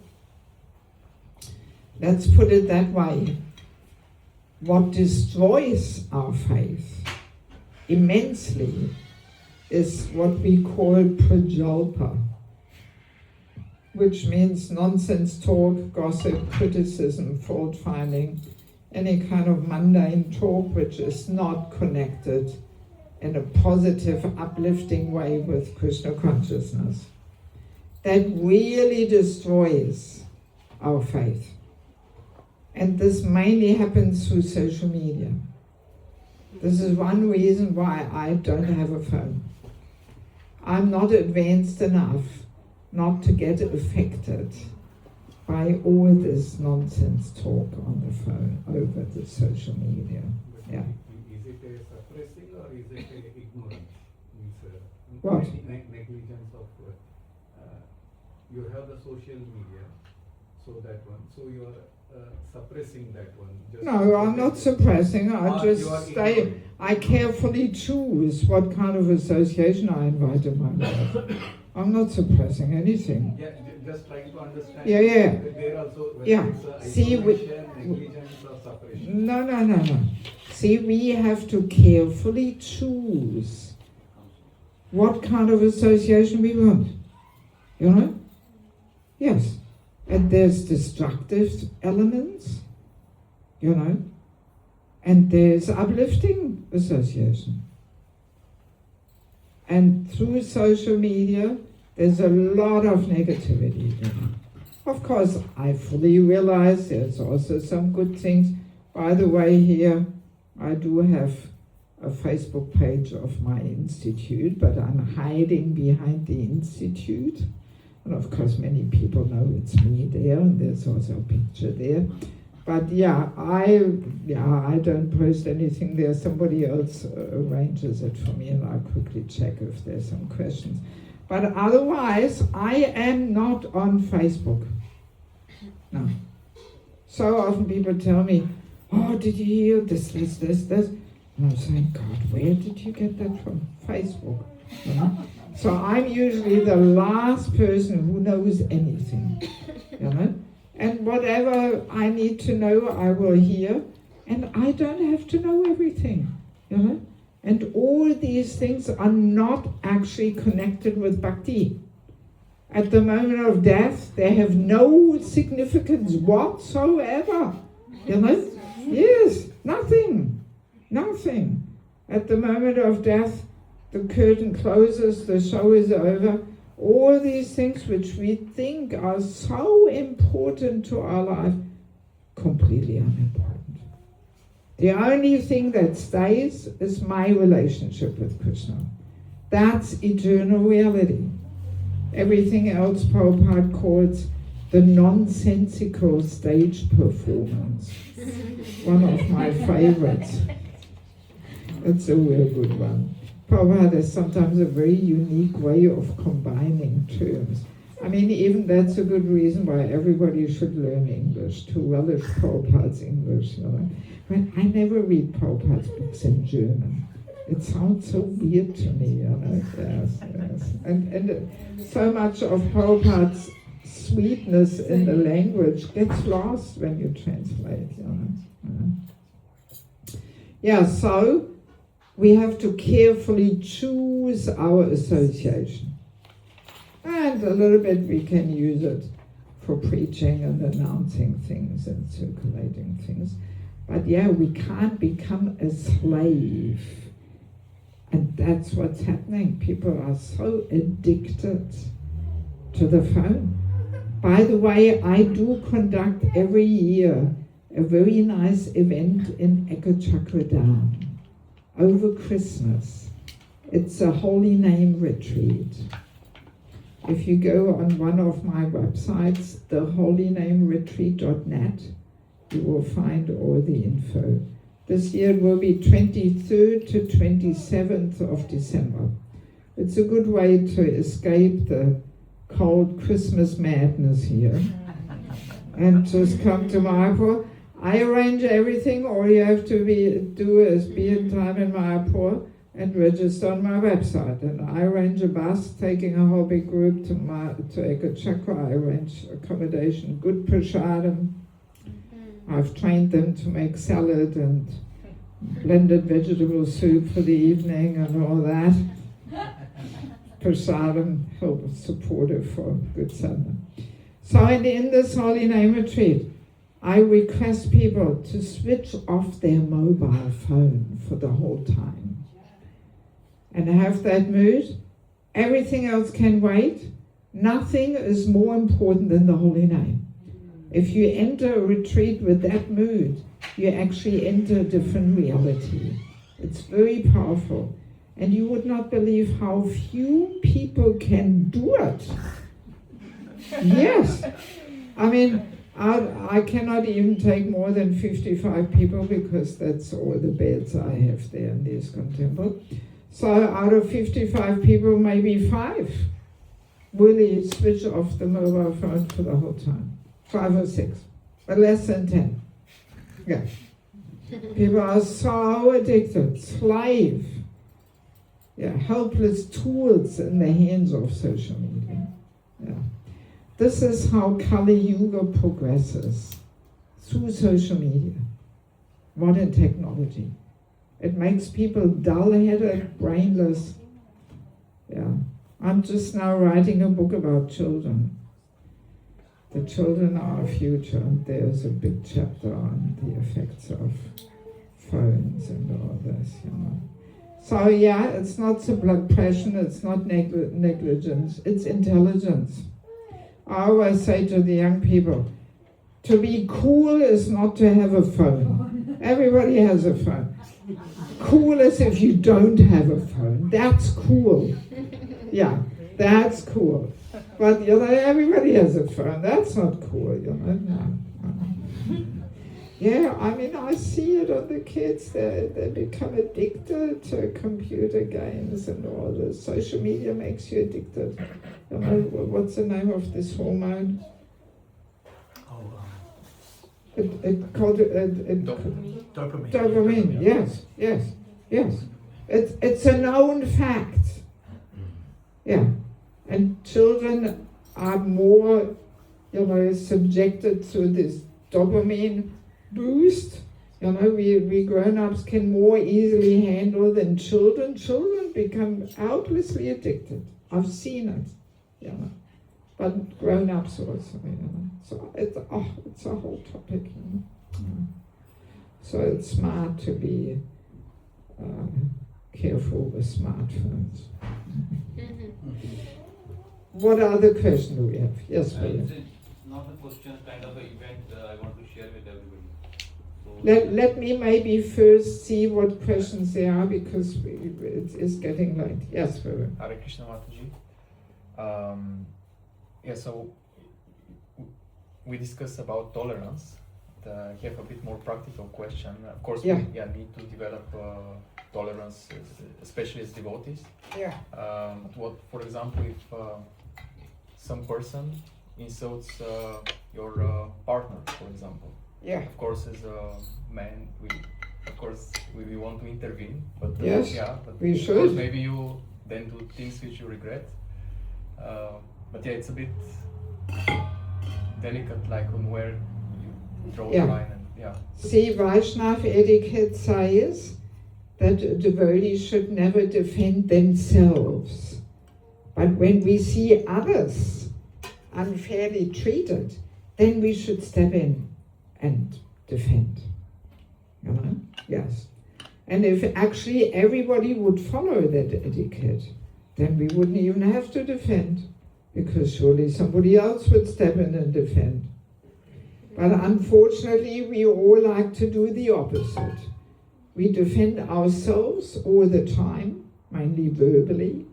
let's put it that way. What destroys our faith immensely is what we call prajalpa, which means nonsense talk, gossip, criticism, fault finding, any kind of mundane talk which is not connected in a positive, uplifting way with Krishna consciousness. That really destroys our faith. And this mainly happens through social media. This is one reason why I don't have a phone. I'm not advanced enough not to get affected by all this nonsense talk on the phone over the social media. But Yeah. Is it a suppressing or is it a ignorance? means What? negligence of you have the social media, so that one, so you are suppressing that one. Just No, I'm not suppressing. I Or you are just stay. ignoring. I carefully choose what kind of association I invite in my life. I'm not suppressing anything. Yeah, just trying to understand. Yeah, yeah. that there also, whether Yeah. it's See, we- isolation, negligence, or suppression. No. See, we have to carefully choose what kind of association we want. You know? Yes. And there's destructive elements, you know, and there's uplifting association. And through social media, there's a lot of negativity. You know. Of course, I fully realize there's also some good things. By the way, here, I do have a Facebook page of my institute, but I'm hiding behind the institute. And of course, many people know it's me there, and there's also a picture there. But yeah, I don't post anything there. Somebody else arranges it for me, and I'll quickly check if there's some questions. But otherwise, I am not on Facebook. No. So often people tell me, "Oh, did you hear this?" And I'm saying, "God, where did you get that from?" Facebook. You know? So I'm usually the last person who knows anything, you know. And whatever I need to know, I will hear. And I don't have to know everything, you know. And all these things are not actually connected with bhakti. At the moment of death, they have no significance whatsoever, you know. Yes, nothing. At the moment of death, the curtain closes, the show is over. All these things which we think are so important to our life, completely unimportant. The only thing that stays is my relationship with Krishna. That's eternal reality. Everything else Prabhupada calls the nonsensical stage performance. One of my favorites. It's a real good one. Prabhupada has sometimes a very unique way of combining terms. I mean, even that's a good reason why everybody should learn English, to relish Prabhupada's English, you know. But I never read Prabhupada's books in German. It sounds so weird to me, you know. Yes. And so much of Prabhupada's sweetness in the language gets lost when you translate, you know. Yeah, so we have to carefully choose our association. And a little bit we can use it for preaching and announcing things and circulating things. But yeah, we can't become a slave. And that's what's happening. People are so addicted to the phone. By the way, I do conduct every year a very nice event in Ekachakradam over Christmas. It's a holy name retreat. If you go on one of my websites, theholynameretreat.net, you will find all the info. This year it will be 23rd to 27th of December. It's a good way to escape the cold Christmas madness here and just come to Mayapur. I arrange everything. All you have to do is be in time in Mayapur and register on my website. And I arrange a bus taking a whole big group to Ekachakra. I arrange accommodation, good prasadam. I've trained them to make salad and blended vegetable soup for the evening and all that. Prasadam, help supportive for good sadhana. So in this holy name retreat, I request people to switch off their mobile phone for the whole time and have that mood. Everything else can wait. Nothing is more important than the holy name. If you enter a retreat with that mood, you actually enter a different reality. It's very powerful. And you would not believe how few people can do it. Yes. I mean, I cannot even take more than 55 people because that's all the beds I have there in the ISKCON temple. So out of 55 people, maybe 5 really switch off the mobile phone for the whole time. 5 or 6, but less than 10. Yeah. People are so addicted, slave. Yeah, helpless tools in the hands of social media. Yeah. This is how Kali Yuga progresses, through social media, modern technology. It makes people dull-headed, brainless. Yeah. I'm just now writing a book about children. The children are our future, and there's a big chapter on the effects of phones and all this, you know. So yeah, it's not the blood pressure, it's not negligence, it's intelligence. I always say to the young people, to be cool is not to have a phone. Everybody has a phone. Cool is if you don't have a phone. That's cool. Yeah, that's cool. But you know, everybody has a phone. That's not cool, you know. No. Yeah, I mean, I see it on the kids. They become addicted to computer games and all this. Social media makes you addicted. You know, what's the name of this hormone? Dopamine. Dopamine. Yes. It's a known fact. Yeah, and children are more, you know, subjected to this dopamine boost. You know, we grown-ups can more easily handle than children. Children become helplessly addicted. I've seen it, you know. But grown-ups also, you know. So it's a whole topic, you know. So it's smart to be careful with smartphones. What other question do we have? Yes, William. It's not a question, kind of an event I want to share with everybody. So Let me maybe first see what questions there are, because it is getting late. Yes, William. Hare Krishna Mataji. So we discussed about tolerance. I have a bit more practical question. Of course, we need to develop tolerance, especially as devotees. Yeah. What, for example, if some person insults your partner, for example. Yeah. Of course, as a man, we want to intervene, but Yes, but we of should. course, maybe you then do things which you regret. But yeah, it's a bit delicate, like on where you draw the line, and See, Vaishnav etiquette says that devotees should never defend themselves. But when we see others unfairly treated, then we should step in and defend. You know? Yes. And if actually everybody would follow that etiquette, then we wouldn't even have to defend, because surely somebody else would step in and defend. But unfortunately, we all like to do the opposite. We defend ourselves all the time, mainly verbally,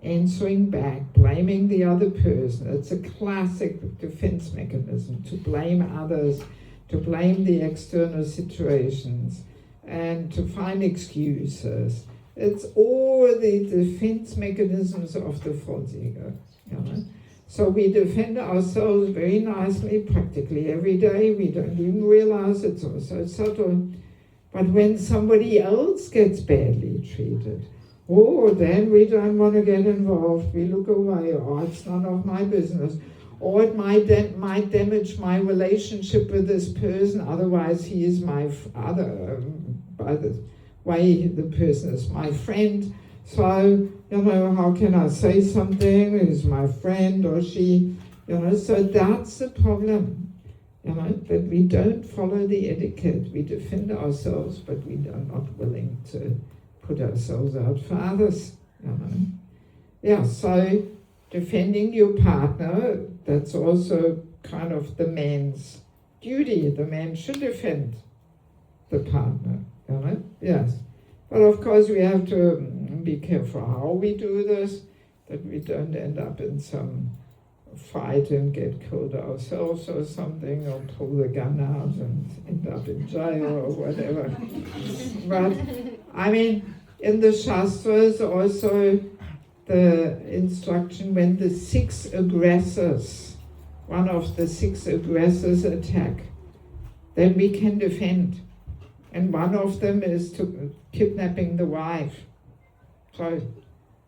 answering back, blaming the other person. It's a classic defense mechanism, to blame others, to blame the external situations, and to find excuses. It's all the defense mechanisms of the false ego. You know? So we defend ourselves very nicely, practically every day. We don't even realize it's also subtle. But when somebody else gets badly treated, then we don't want to get involved. We look away. It's none of my business. Or it might damage my relationship with this person. Otherwise, he is my by the way, the person is my friend. So, you know, how can I say something? Is my friend or she? You know, so that's the problem. You know, that we don't follow the etiquette. We defend ourselves, but we are not willing to put ourselves out for others. You know. Yeah, so defending your partner, that's also kind of the man's duty. The man should defend the partner. You know. Yes. But of course, we have to be careful how we do this, that we don't end up in some fight and get killed ourselves or something, or pull the gun out and end up in jail or whatever. But I mean, in the Shastras also the instruction when the 6 aggressors, one of the 6 aggressors attack, then we can defend. And one of them is kidnapping the wife. So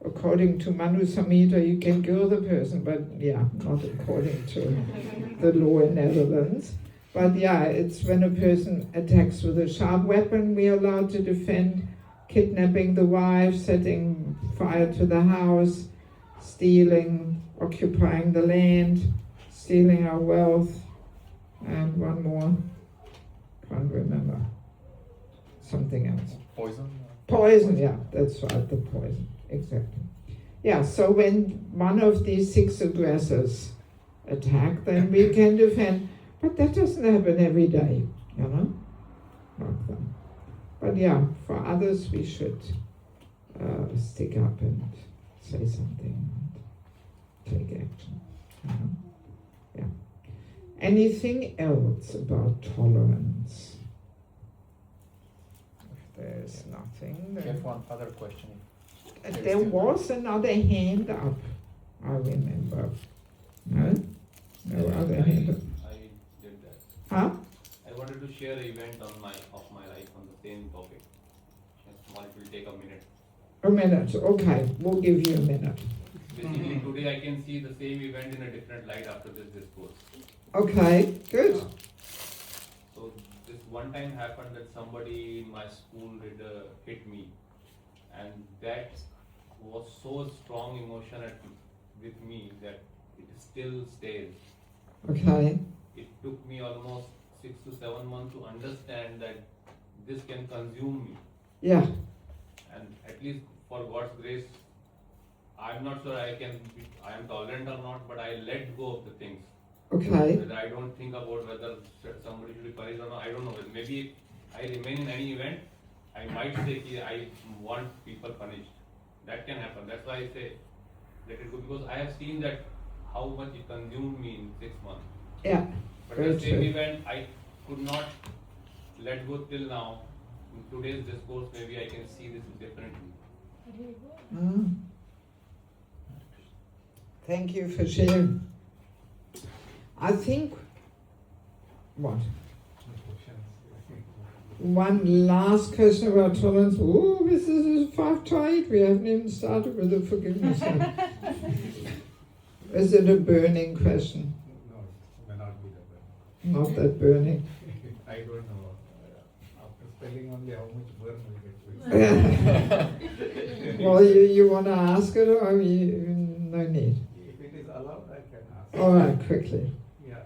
according to Manu Samhita, you can kill the person, but yeah, not according to the law in Netherlands. But yeah, it's when a person attacks with a sharp weapon, we are allowed to defend. Kidnapping the wife, setting fire to the house, stealing, occupying the land, stealing our wealth, and one more, can't remember, something else. Poison? Poison, yeah, that's right, the poison, exactly. Yeah, so when one of these 6 aggressors attack, then we can defend, but that doesn't happen every day, you know, not them. But yeah, for others we should stick up and say something and take action, you know? Yeah. Anything else about tolerance? If there's nothing, I then... have one other question. There was another hand up, I remember. No? No other hand up. I did that. Huh? I wanted to share an event of my life on the same topic. Just small, it will take a minute. A minute, okay, we'll give you a minute. Basically, today I can see the same event in a different light after this discourse. Okay, good. So this one time happened that somebody in my school hit me, and that was so strong emotion with me that it still stays. Okay, It took me almost 6 to 7 months to understand that this can consume me, yeah, and at least for God's grace, I'm not sure I am tolerant or not, but I let go of the things. okay, Whether I don't think about whether somebody should be punished or not, I don't know. Maybe I remain in any event, I might say I want people punished. That can happen. That's why I say let it go, because I have seen that how much it consumed me in 6 months. yeah, But very the same true. event I could not let go till now. In today's discourse, maybe I can see this differently. Mm. Thank you for sharing. I think, what? One last question about tolerance. Oh, this is 5 to 8. We haven't even started with the forgiveness. Is it a burning question? No, it may not be that bad. Not that burning. I don't know. After spelling only how much burn we get to. Well, you want to ask it or no need? If it is allowed, I can ask. All right, quickly. Yeah,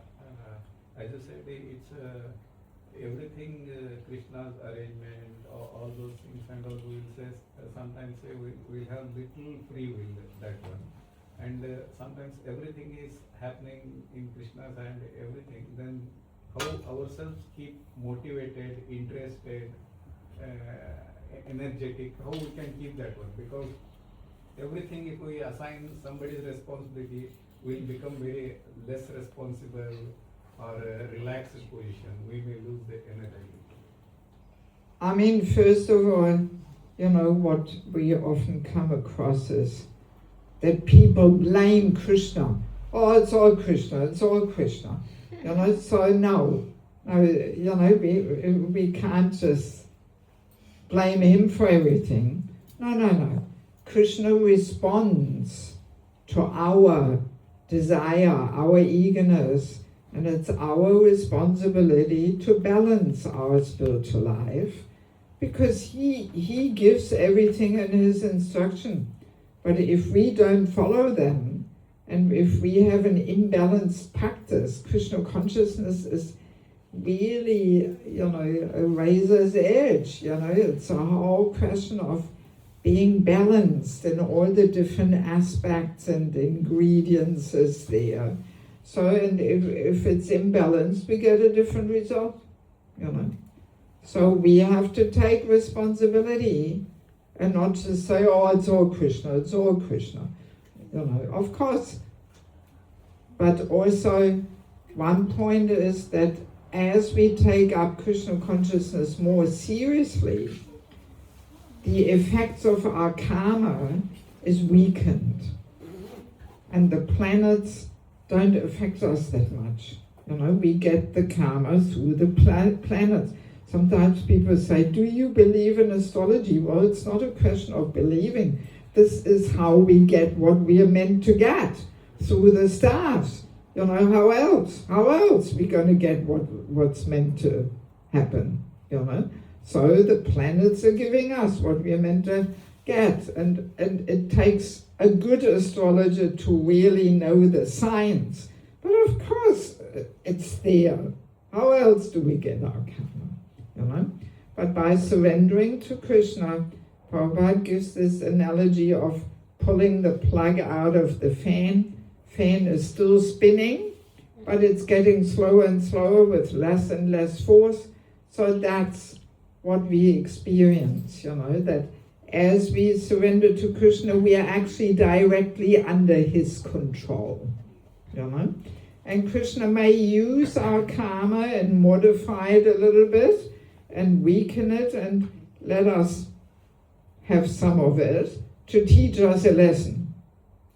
as I said, it's everything Krishna's arrangement, all those things, and all we will say, sometimes say we have little free will, that one. And sometimes everything is happening in Krishna's hand, everything, then how ourselves keep motivated, interested, energetic, how we can keep that one, because everything if we assign somebody's responsibility, will become very less responsible or relaxed position, we may lose the energy. I mean, first of all, you know, what we often come across is that people blame Krishna. Oh, it's all Krishna, it's all Krishna. You know, so no, you know, we can't just blame him for everything. No. Krishna responds to our desire, our eagerness, and it's our responsibility to balance our spiritual life, because he gives everything in his instruction. But if we don't follow them, and if we have an imbalanced practice, Krishna consciousness is really, you know, a razor's edge. You know, it's a whole question of being balanced in all the different aspects and ingredients is there. So, and if it's imbalanced, we get a different result, you know. So we have to take responsibility and not just say, oh, it's all Krishna, it's all Krishna. You know, of course. But also, one point is that as we take up Krishna consciousness more seriously, the effects of our karma is weakened. And the planets don't affect us that much. You know, we get the karma through the planets. Sometimes people say, do you believe in astrology? Well, it's not a question of believing. This is how we get what we are meant to get, through the stars. You know, how else? How else we going to get what's meant to happen, you know? So the planets are giving us what we are meant to get. And it takes a good astrologer to really know the science. But of course, it's there. How else do we get our karma, you know? But by surrendering to Krishna, Prabhupada gives this analogy of pulling the plug out of the fan. Fan is still spinning, but it's getting slower and slower with less and less force. So that's what we experience, you know, that as we surrender to Krishna, we are actually directly under his control, you know. And Krishna may use our karma and modify it a little bit and weaken it and let us have some of it to teach us a lesson,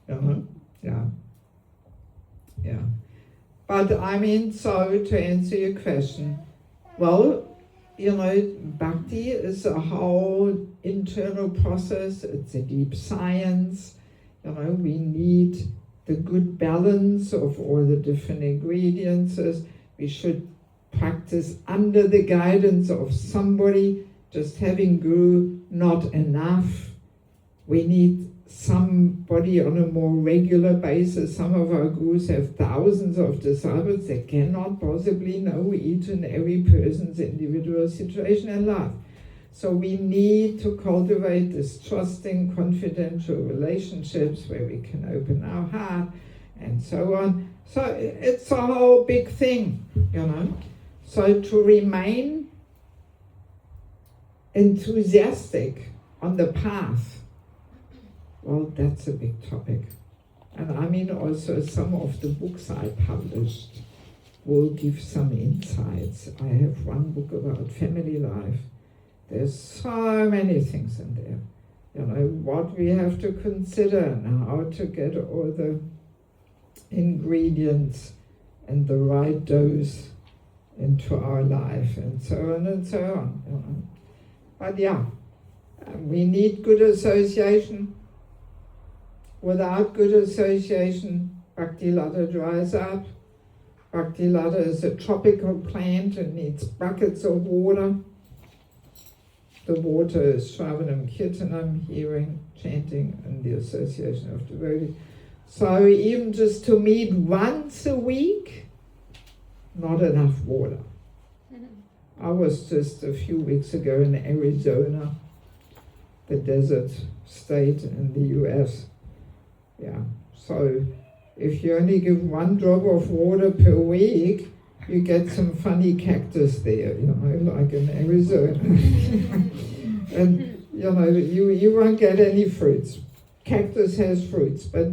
you know. Yeah. Yeah. But I mean, so to answer your question, well, you know, bhakti is a whole internal process. It's a deep science. You know, we need the good balance of all the different ingredients. We should practice under the guidance of somebody. Just having guru, not enough. We need somebody on a more regular basis. Some of our gurus have thousands of disciples. They cannot possibly know each and every person's individual situation in life. So we need to cultivate this trusting, confidential relationships where we can open our heart and so on. So it's a whole big thing, you know. So to remain enthusiastic on the path, well, that's a big topic. And I mean, also some of the books I published will give some insights. I have one book about family life. There's so many things in there. You know, what we have to consider and how to get all the ingredients and the right dose into our life and so on and so on. You know. But yeah, we need good association. Without good association, Bhakti Lata dries up. Bhakti Lata is a tropical plant and needs buckets of water. The water is Shravanam Kirtanam, hearing, chanting, and the association of devotees. So even just to meet once a week, not enough water. I was just a few weeks ago in Arizona, the desert state in the US. Yeah, so if you only give one drop of water per week, you get some funny cactus there, you know, like in Arizona. And, you know, you won't get any fruits. Cactus has fruits, but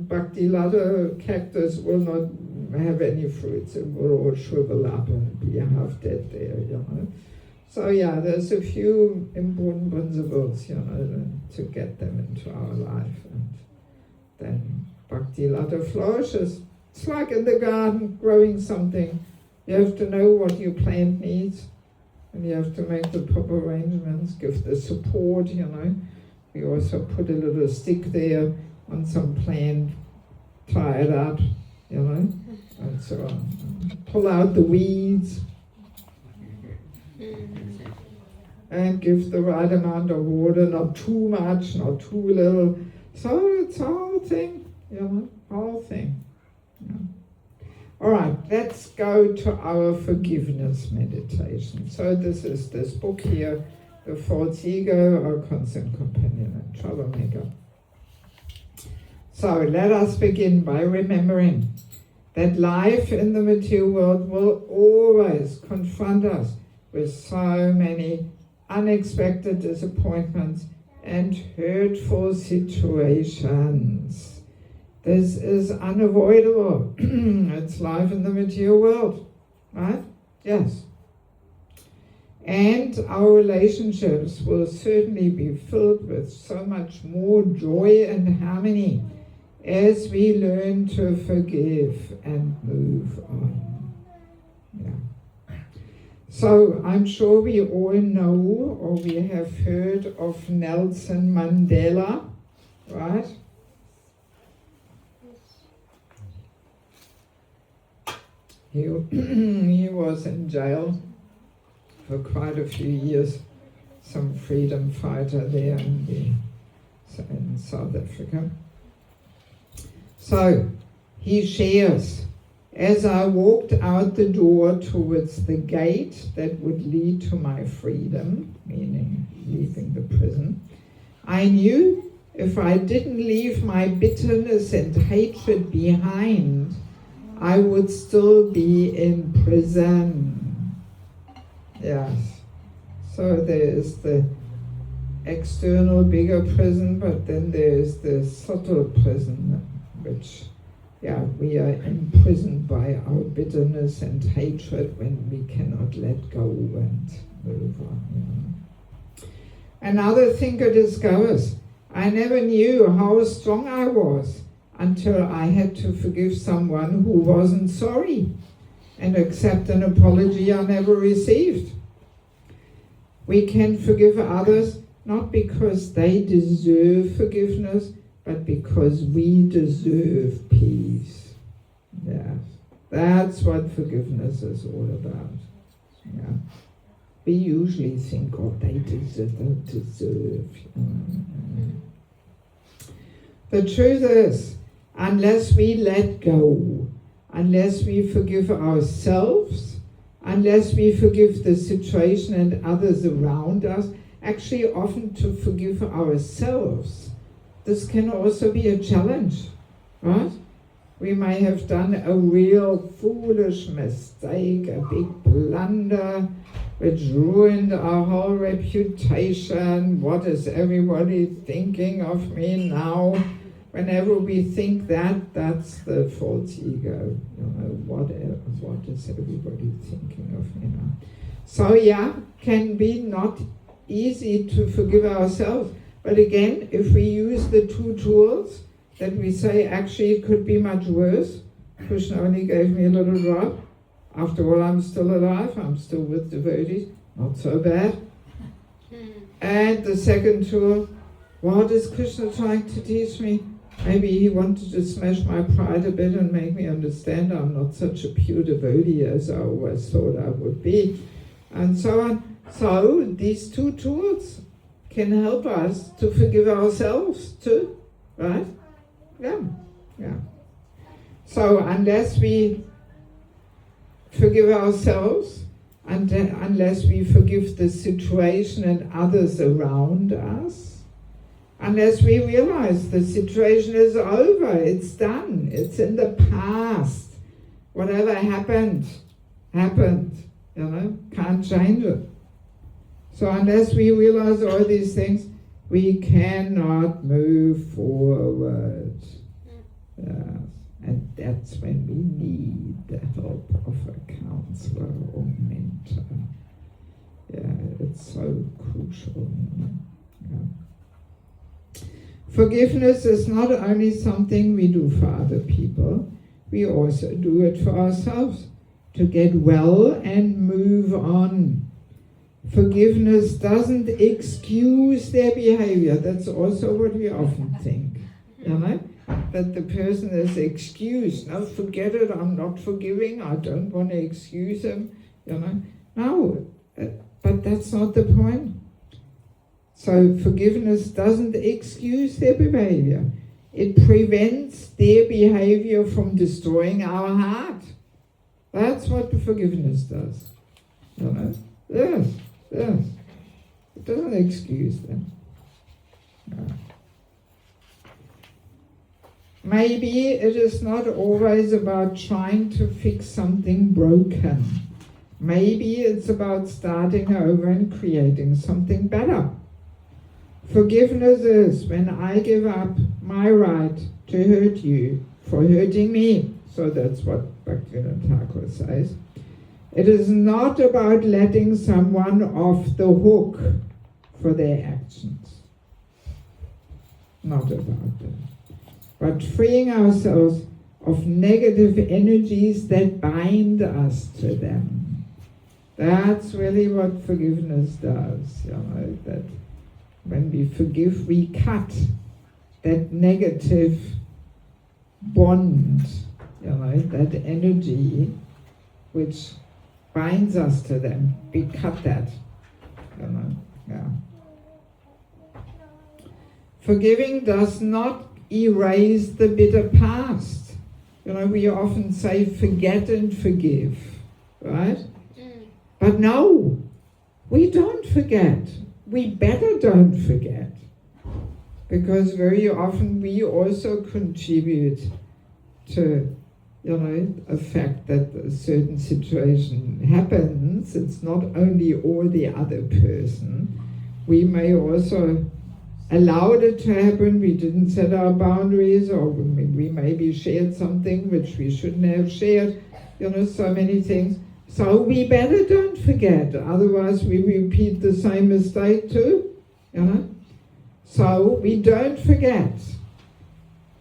Bhakti Lata cactus will not have any fruits. It will all shrivel up and be half dead there, you know. So yeah, there's a few important principles, you know, to get them into our life. And then Bhakti Lata flourishes. It's like in the garden, growing something. You have to know what your plant needs, and you have to make the proper arrangements, give the support, you know. We also put a little stick there on some plant, tie it up, you know, and so on. Pull out the weeds, and give the right amount of water, not too much, not too little. So it's a whole thing, you know, whole thing. Yeah. All right, let's go to our forgiveness meditation. So this is this book here, The False Ego, Our Constant Companion and Troublemaker. So let us begin by remembering that life in the material world will always confront us with so many unexpected disappointments and hurtful situations. This is unavoidable. It's life in the material world, right? Yes. And our relationships will certainly be filled with so much more joy and harmony as we learn to forgive and move on. Yeah. So I'm sure we all know or we have heard of Nelson Mandela, right? He was in jail for quite a few years, some freedom fighter there in South Africa. So he shares, as I walked out the door towards the gate that would lead to my freedom, meaning leaving the prison, I knew if I didn't leave my bitterness and hatred behind, I would still be in prison. Yes. So there's the external bigger prison, but then there's the subtle prison, which, we are imprisoned by our bitterness and hatred when we cannot let go and move on. Another thinker discovers, I never knew how strong I was until I had to forgive someone who wasn't sorry and accept an apology I never received. We can forgive others not because they deserve forgiveness, but because we deserve peace. Yes, that's what forgiveness is all about. Yeah. We usually think, they deserve. The truth is, unless we let go, unless we forgive ourselves, unless we forgive the situation and others around us, actually often to forgive ourselves, this can also be a challenge, right? We may have done a real foolish mistake, a big blunder, which ruined our whole reputation. What is everybody thinking of me now? Whenever we think that, that's the false ego. What is everybody thinking of me now? So can be not easy to forgive ourselves. But again, if we use the two tools that we say, actually it could be much worse. Krishna only gave me a little drop. After all, I'm still alive. I'm still with devotees. Not so bad. And the second tool, what is Krishna trying to teach me? Maybe he wanted to smash my pride a bit and make me understand I'm not such a pure devotee as I always thought I would be, and so on. So these two tools can help us to forgive ourselves too, right? Yeah. So unless we forgive ourselves, and unless we forgive the situation and others around us, unless we realize the situation is over, it's done, it's in the past. Whatever happened, can't change it. So unless we realize all these things, we cannot move forward. Yes. And that's when we need the help of a counselor or mentor. Yeah, it's so crucial. Yeah. Forgiveness is not only something we do for other people, we also do it for ourselves to get well and move on. Forgiveness doesn't excuse their behavior. That's also what we often think, that the person is excused. No, forget it, I'm not forgiving, I don't want to excuse him, No, but that's not the point. So forgiveness doesn't excuse their behavior. It prevents their behavior from destroying our heart. That's what the forgiveness does. Yes. It doesn't excuse them. No. Maybe it is not always about trying to fix something broken. Maybe it's about starting over and creating something better. Forgiveness is when I give up my right to hurt you for hurting me. So that's what Bhaktivinoda Thakur says. It is not about letting someone off the hook for their actions. Not about that. But freeing ourselves of negative energies that bind us to them. That's really what forgiveness does, that when we forgive, we cut that negative bond, that energy which binds us to them. We cut that, yeah. Forgiving does not erase the bitter past. We often say forget and forgive, right? But no, we don't forget. We better don't forget. Because very often we also contribute to, a fact that a certain situation happens. It's not only all the other person. We may also allowed it to happen, we didn't set our boundaries, or we maybe shared something which we shouldn't have shared, so many things. So we better don't forget, otherwise we repeat the same mistake too, So we don't forget,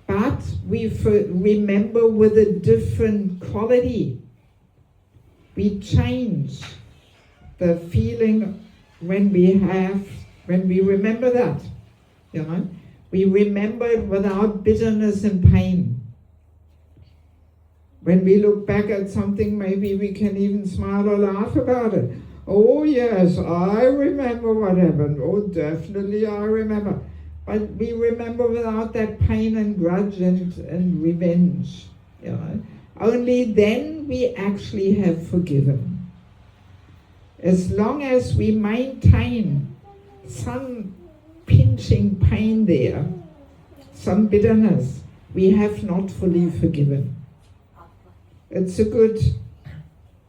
but we remember with a different quality. We change the feeling when we remember that. We remember it without bitterness and pain. When we look back at something, maybe we can even smile or laugh about it. Oh yes, I remember what happened. Oh, definitely I remember. But we remember without that pain and grudge and revenge. Only then we actually have forgiven. As long as we maintain some pinching pain there, some bitterness, we have not fully forgiven. It's a good,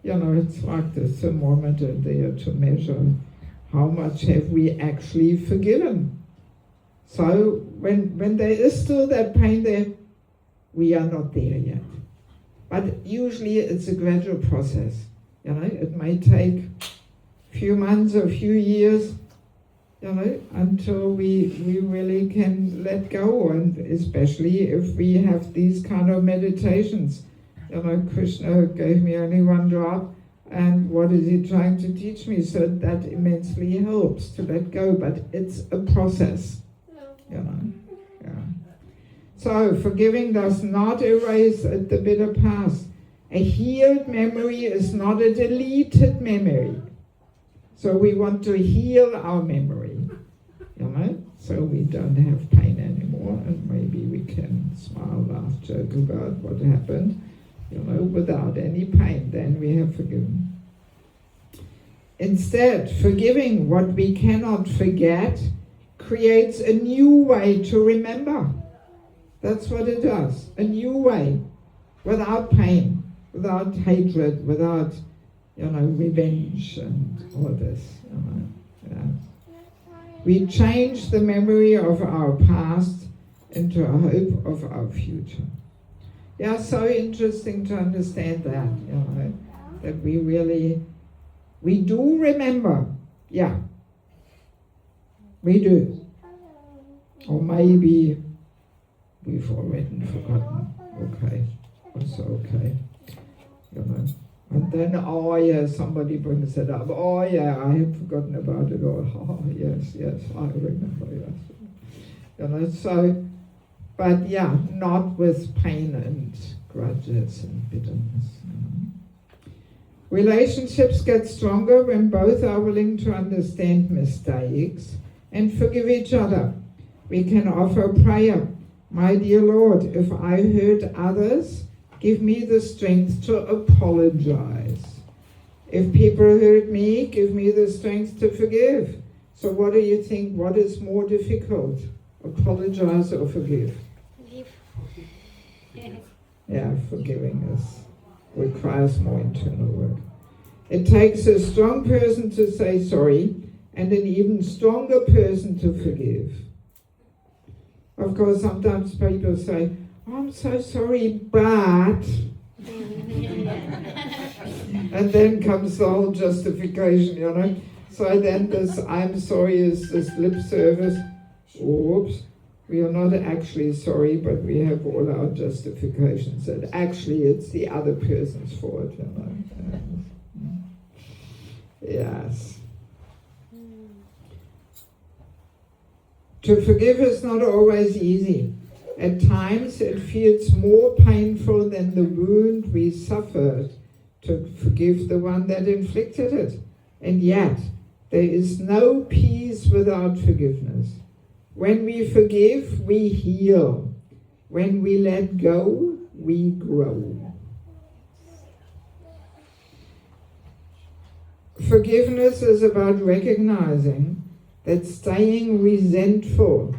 it's like the thermometer there to measure how much have we actually forgiven. So when there is still that pain there, we are not there yet. But usually it's a gradual process. It may take a few months or a few years, until we really can let go, and especially if we have these kind of meditations. Krishna gave me only one drop, and what is he trying to teach me? So that immensely helps to let go, but it's a process, Yeah. So forgiving does not erase the bitter past. A healed memory is not a deleted memory. So we want to heal our memory, so we don't have pain anymore, and maybe we can smile, laugh, joke about what happened, without any pain. Then we have forgiven. Instead, forgiving what we cannot forget creates a new way to remember. That's what it does, a new way, without pain, without hatred, without revenge and all this. Yeah. We change the memory of our past into a hope of our future. Yeah, so interesting to understand that, that we do remember. Yeah, we do. Or maybe we've already forgotten. Okay, also okay. And then, oh yeah, somebody brings it up. Oh yeah, I have forgotten about it all. Oh yes, I remember, yes. So, but yeah, not with pain and grudges and bitterness. Relationships get stronger when both are willing to understand mistakes and forgive each other. We can offer prayer. My dear Lord, if I hurt others, give me the strength to apologize. If people hurt me, give me the strength to forgive. So what do you think? What is more difficult? Apologize or forgive? Yeah, forgiving requires more internal work. It takes a strong person to say sorry and an even stronger person to forgive. Of course, sometimes people say, oh, I'm so sorry, but And then comes the whole justification, you know. So then this I'm sorry is this lip service. Oops, we are not actually sorry, but we have all our justifications. And actually it's the other person's fault, you know. Yes. To forgive is not always easy. At times it feels more painful than the wound we suffered to forgive the one that inflicted it. And yet, there is no peace without forgiveness. When we forgive, we heal. When we let go, we grow. Forgiveness is about recognizing that staying resentful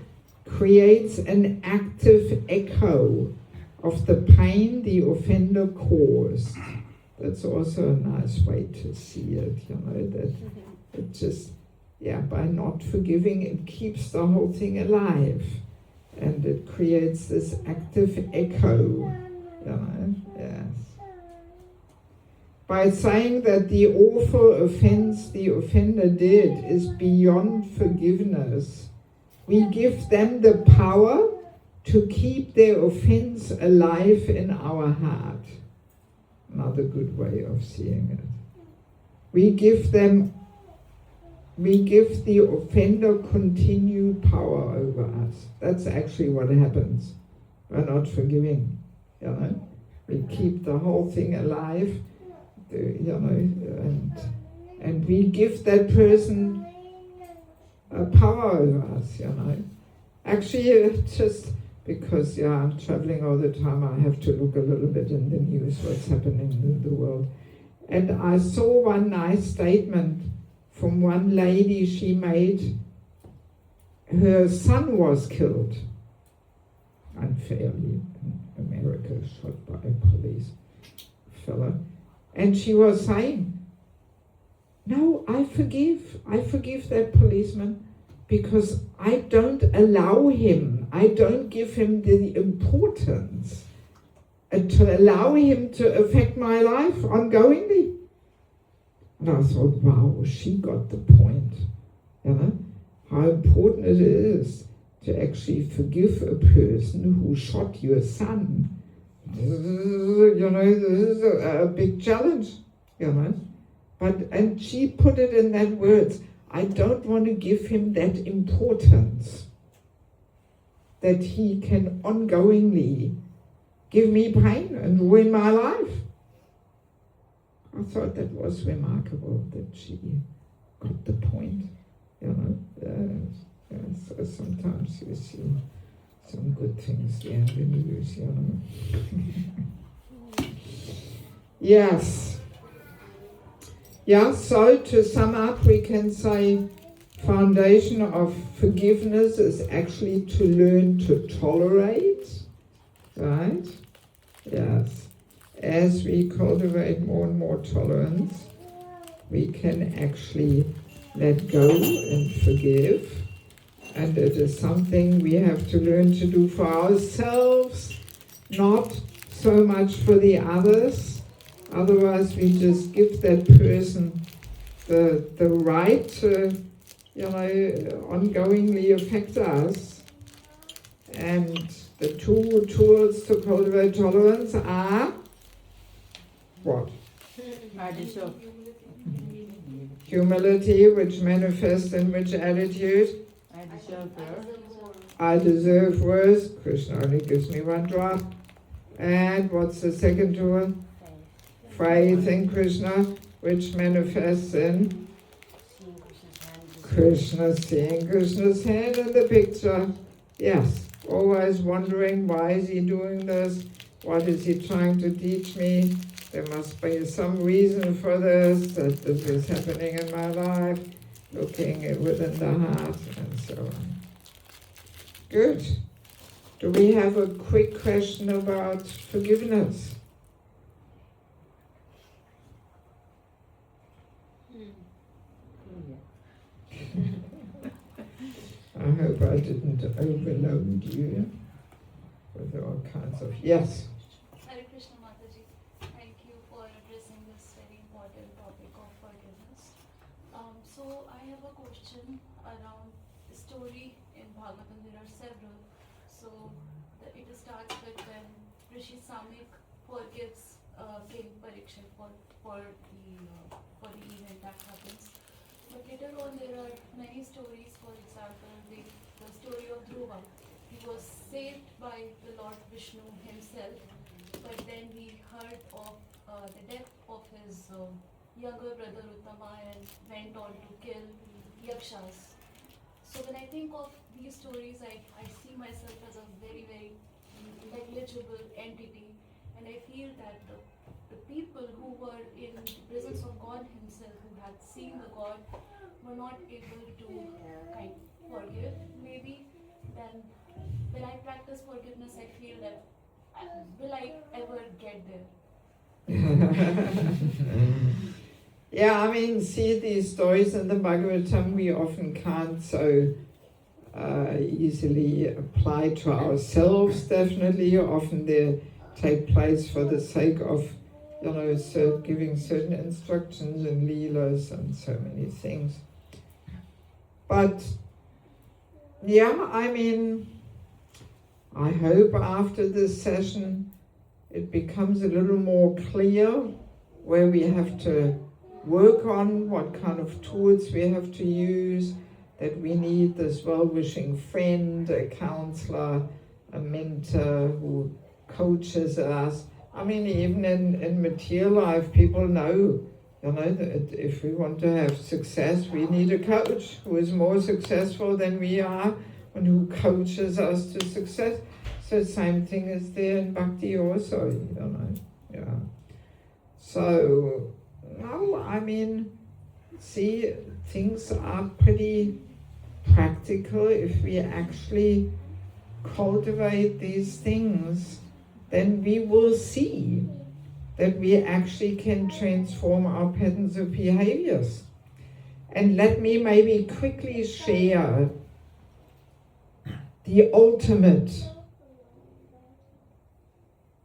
creates an active echo of the pain the offender caused. That's also a nice way to see it, you know, that it just, by not forgiving, it keeps the whole thing alive. And it creates this active echo, you know, yes. By saying that the awful offense the offender did is beyond forgiveness, we give them the power to keep their offense alive in our heart. Another good way of seeing it. We give the offender continued power over us. That's actually what happens by not forgiving, you know. We keep the whole thing alive, you know, and we give that person power over us, you know. Actually, just because I'm traveling all the time, I have to look a little bit in the news what's happening in the world. And I saw one nice statement from one lady she made. Her son was killed unfairly in America, shot by a police fella. And she was saying, no, I forgive that policeman because I don't allow him, I don't give him the importance to allow him to affect my life ongoingly. And I thought, wow, she got the point, you know, how important it is to actually forgive a person who shot your son. You know, this is a big challenge, you know. And she put it in that words, I don't want to give him that importance that he can ongoingly give me pain and ruin my life. I thought that was remarkable that she got the point, you know. So sometimes you see some good things there in the news, you know. Yes. Yeah, so to sum up, we can say foundation of forgiveness is actually to learn to tolerate, right? Yes. As we cultivate more and more tolerance, we can actually let go and forgive. And it is something we have to learn to do for ourselves, not so much for the others. Otherwise, we just give that person the right to, you know, ongoingly affect us. And the two tools to cultivate tolerance are what? I deserve. Humility, which manifests in which attitude? I deserve her. I deserve worse. Krishna only gives me one drop. And what's the second tool? Faith in Krishna, which manifests in Krishna, seeing Krishna's hand in the picture. Yes, always wondering, why is he doing this? What is he trying to teach me? There must be some reason for this, that this is happening in my life, looking within the heart, and so on. Good. Do we have a quick question about forgiveness? I hope I didn't overload you with all kinds of... Yes? Hare Krishna Mataji, thank you for addressing this very important question around the story in Bhagavatam. There are several. So it starts with when Rishi Samik forgives King Parikshit for the event that happens. But later on, there are many stories. For example, the story of Dhruva. He was saved by the Lord Vishnu himself, but then he heard of the death of his younger brother Uttama and went on to kill Yakshas. So when I think of these stories, I see myself as a very, very negligible entity, and I feel that the people who were in the presence of God himself, who had seen the God, were not able to kind of forgive. Maybe then when I practice forgiveness, I feel that will I ever get there? Yeah, I mean, see these stories in the Bhagavatam we often can't so easily apply to ourselves, definitely. Often they take place for the sake of, giving certain instructions and leelas and so many things. But, yeah, I mean, I hope after this session it becomes a little more clear where we have to work on, what kind of tools we have to use, that we need this well-wishing friend, a counselor, a mentor who coaches us. I mean, even in material life, people know, that if we want to have success, we need a coach who is more successful than we are and who coaches us to success. So same thing is there in Bhakti also, yeah. So, no, I mean, see, things are pretty practical. If we actually cultivate these things, then we will see that we actually can transform our patterns of behaviors. And let me maybe quickly share the ultimate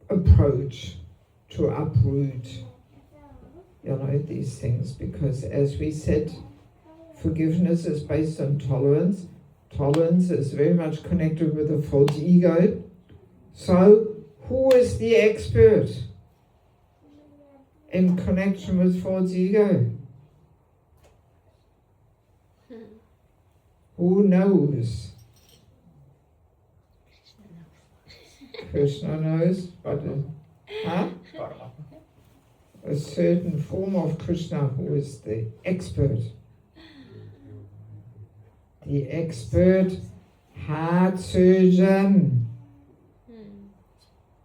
approach to uproot these things, because as we said, forgiveness is based on tolerance. Tolerance is very much connected with the false ego. So who is the expert in connection with false ego? Who knows? Krishna knows, but a certain form of Krishna who is the expert. The expert heart surgeon.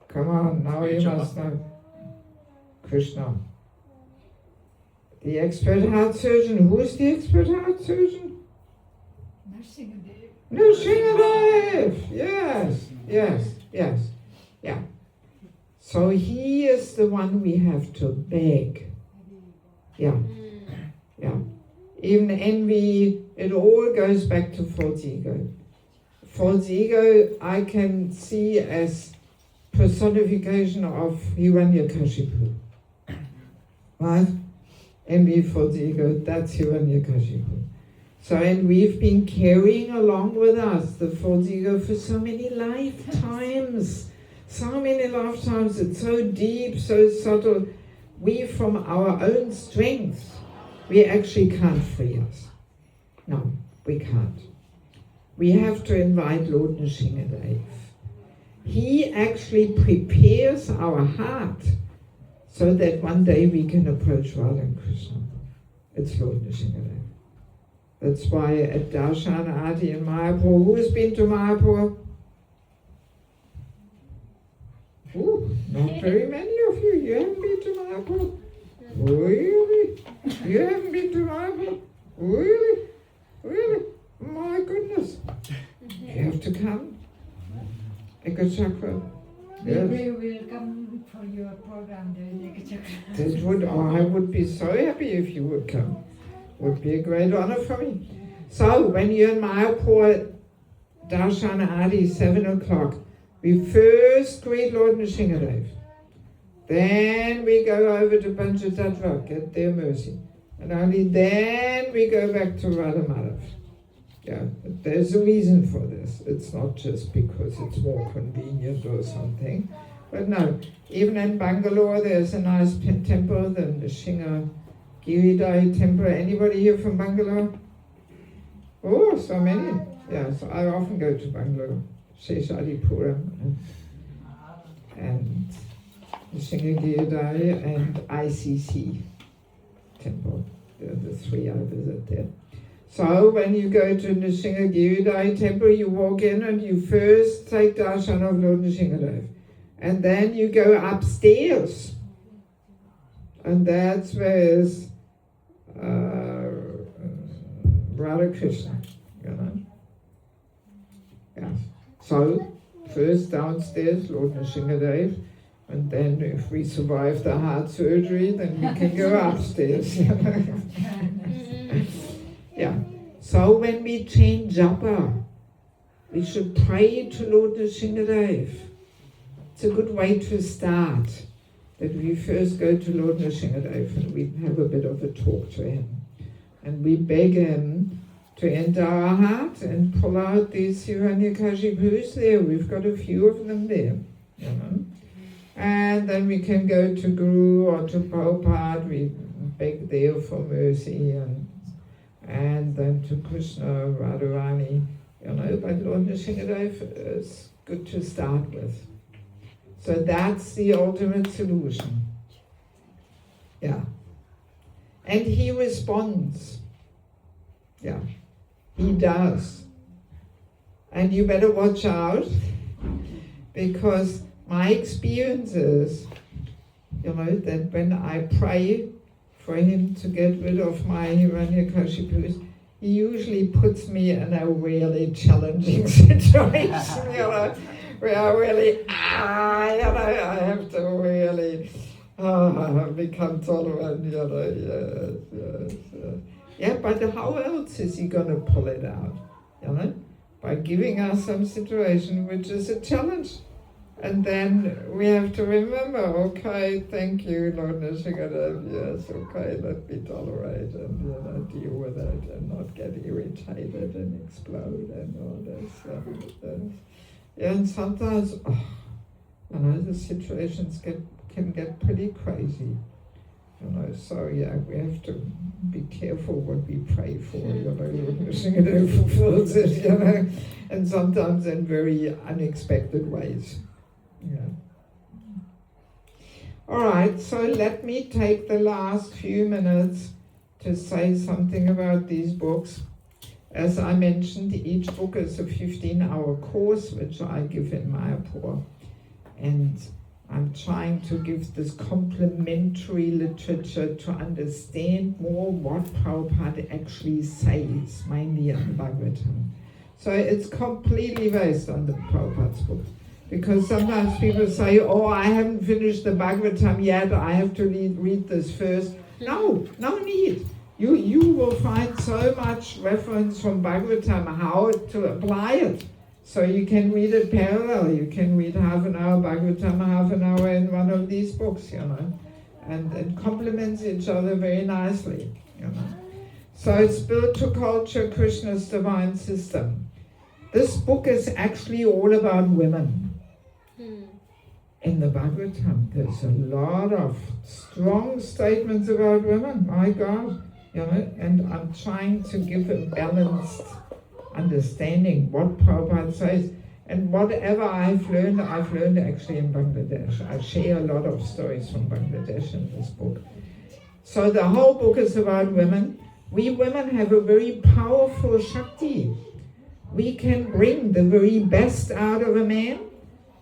Come on, now you must know. Krishna. The expert heart surgeon. Who is the expert heart surgeon? Nrsimhadev. Yes. Yeah. So he is the one we have to beg. Yeah. Even envy, it all goes back to false ego. False ego I can see as personification of Hiranyakashipu. Right? Envy, false ego, that's Hiranyakashipu. So, and we've been carrying along with us the false ego for so many lifetimes. It's so deep, so subtle. We, from our own strength, we actually can't free us. No, we can't. We have to invite Lord Nrsimhadev. He actually prepares our heart so that one day we can approach Radha and Krishna. It's Lord Nrsimhadev. That's why at Darshan Adi in Mayapur, who has been to Mayapur? Ooh, not very many of you. You haven't been to Mayapur? Really? You haven't been to Mayapur? Really? My goodness. You have to come. Ekachakra. Yes. We will come for your program, the I would be so happy if you would come. Would be a great honor for me. So when you're in Mayapur, Darshan Adi, 7 o'clock, we first greet Lord Nrsimhadev. Then we go over to Panchatattva, get their mercy. And only then we go back to Radha Madhav. Yeah, but there's a reason for this. It's not just because it's more convenient or something. But no, even in Bangalore there's a nice temple, the Nrsimha Giridhari temple. Anybody here from Bangalore? Oh, so many. Yeah, so I often go to Bangalore, Sheshadipuram and Nrsimha Giridhari and ICC temple. They're the three I visit there. So when you go to Nrsimha Giridhari temple, you walk in and you first take darshan of Lord Nrsimhadev. And then you go upstairs. And that's where is Radha Krishna, you know. Yeah. So first downstairs, Lord Nrsimhadev. And then if we survive the heart surgery, then we can go upstairs. Yeah. So when we change japa, we should pray to Lord Nrsimhadev. It's a good way to start. That we first go to Lord Nrsimhadev and we have a bit of a talk to him. And we beg him to enter our heart and pull out these Hiranyakashipus there. We've got a few of them there, you know. And then we can go to Guru or to Prabhupada. We beg there for mercy and then to Krishna, Radharani, you know, but Lord Nrsimhadev is good to start with. So that's the ultimate solution. Yeah. And he responds. Yeah, he does. And you better watch out, because my experience is, you know, that when I pray for him to get rid of my Hiranyakashipus, he usually puts me in a really challenging situation, you know, where I really, you know, I have to really become tolerant, you know, yes. Yeah, but how else is he going to pull it out, you know? By giving us some situation which is a challenge. And then we have to remember, okay, thank you, Lord Nrsimhadev, yes, okay, let me tolerate and, you know, deal with it and not get irritated and explode and all this. Yeah, and sometimes, you know, the situations can get pretty crazy. You know, so yeah, we have to be careful what we pray for, you know, Lord Nrsimhadev fulfills it, you know, and sometimes in very unexpected ways. Yeah. All right, so let me take the last few minutes to say something about these books. As I mentioned, each book is a 15-hour course, which I give in Mayapur. And I'm trying to give this complementary literature to understand more what Prabhupada actually says, mainly in the Bhagavatam. So it's completely based on the Prabhupada's book. Because sometimes people say, oh, I haven't finished the Bhagavatam yet, I have to read this first. No need. You will find so much reference from Bhagavatam, how to apply it. So you can read it parallel. You can read half an hour Bhagavatam, half an hour in one of these books, you know. And it complements each other very nicely, you know. So it's spiritual culture, Krishna's divine system. This book is actually all about women. In the Bhagavatam, there's a lot of strong statements about women, my God, you know, and I'm trying to give a balanced understanding what Prabhupada says. And whatever I've learned actually in Bangladesh. I share a lot of stories from Bangladesh in this book. So the whole book is about women. We women have a very powerful Shakti. We can bring the very best out of a man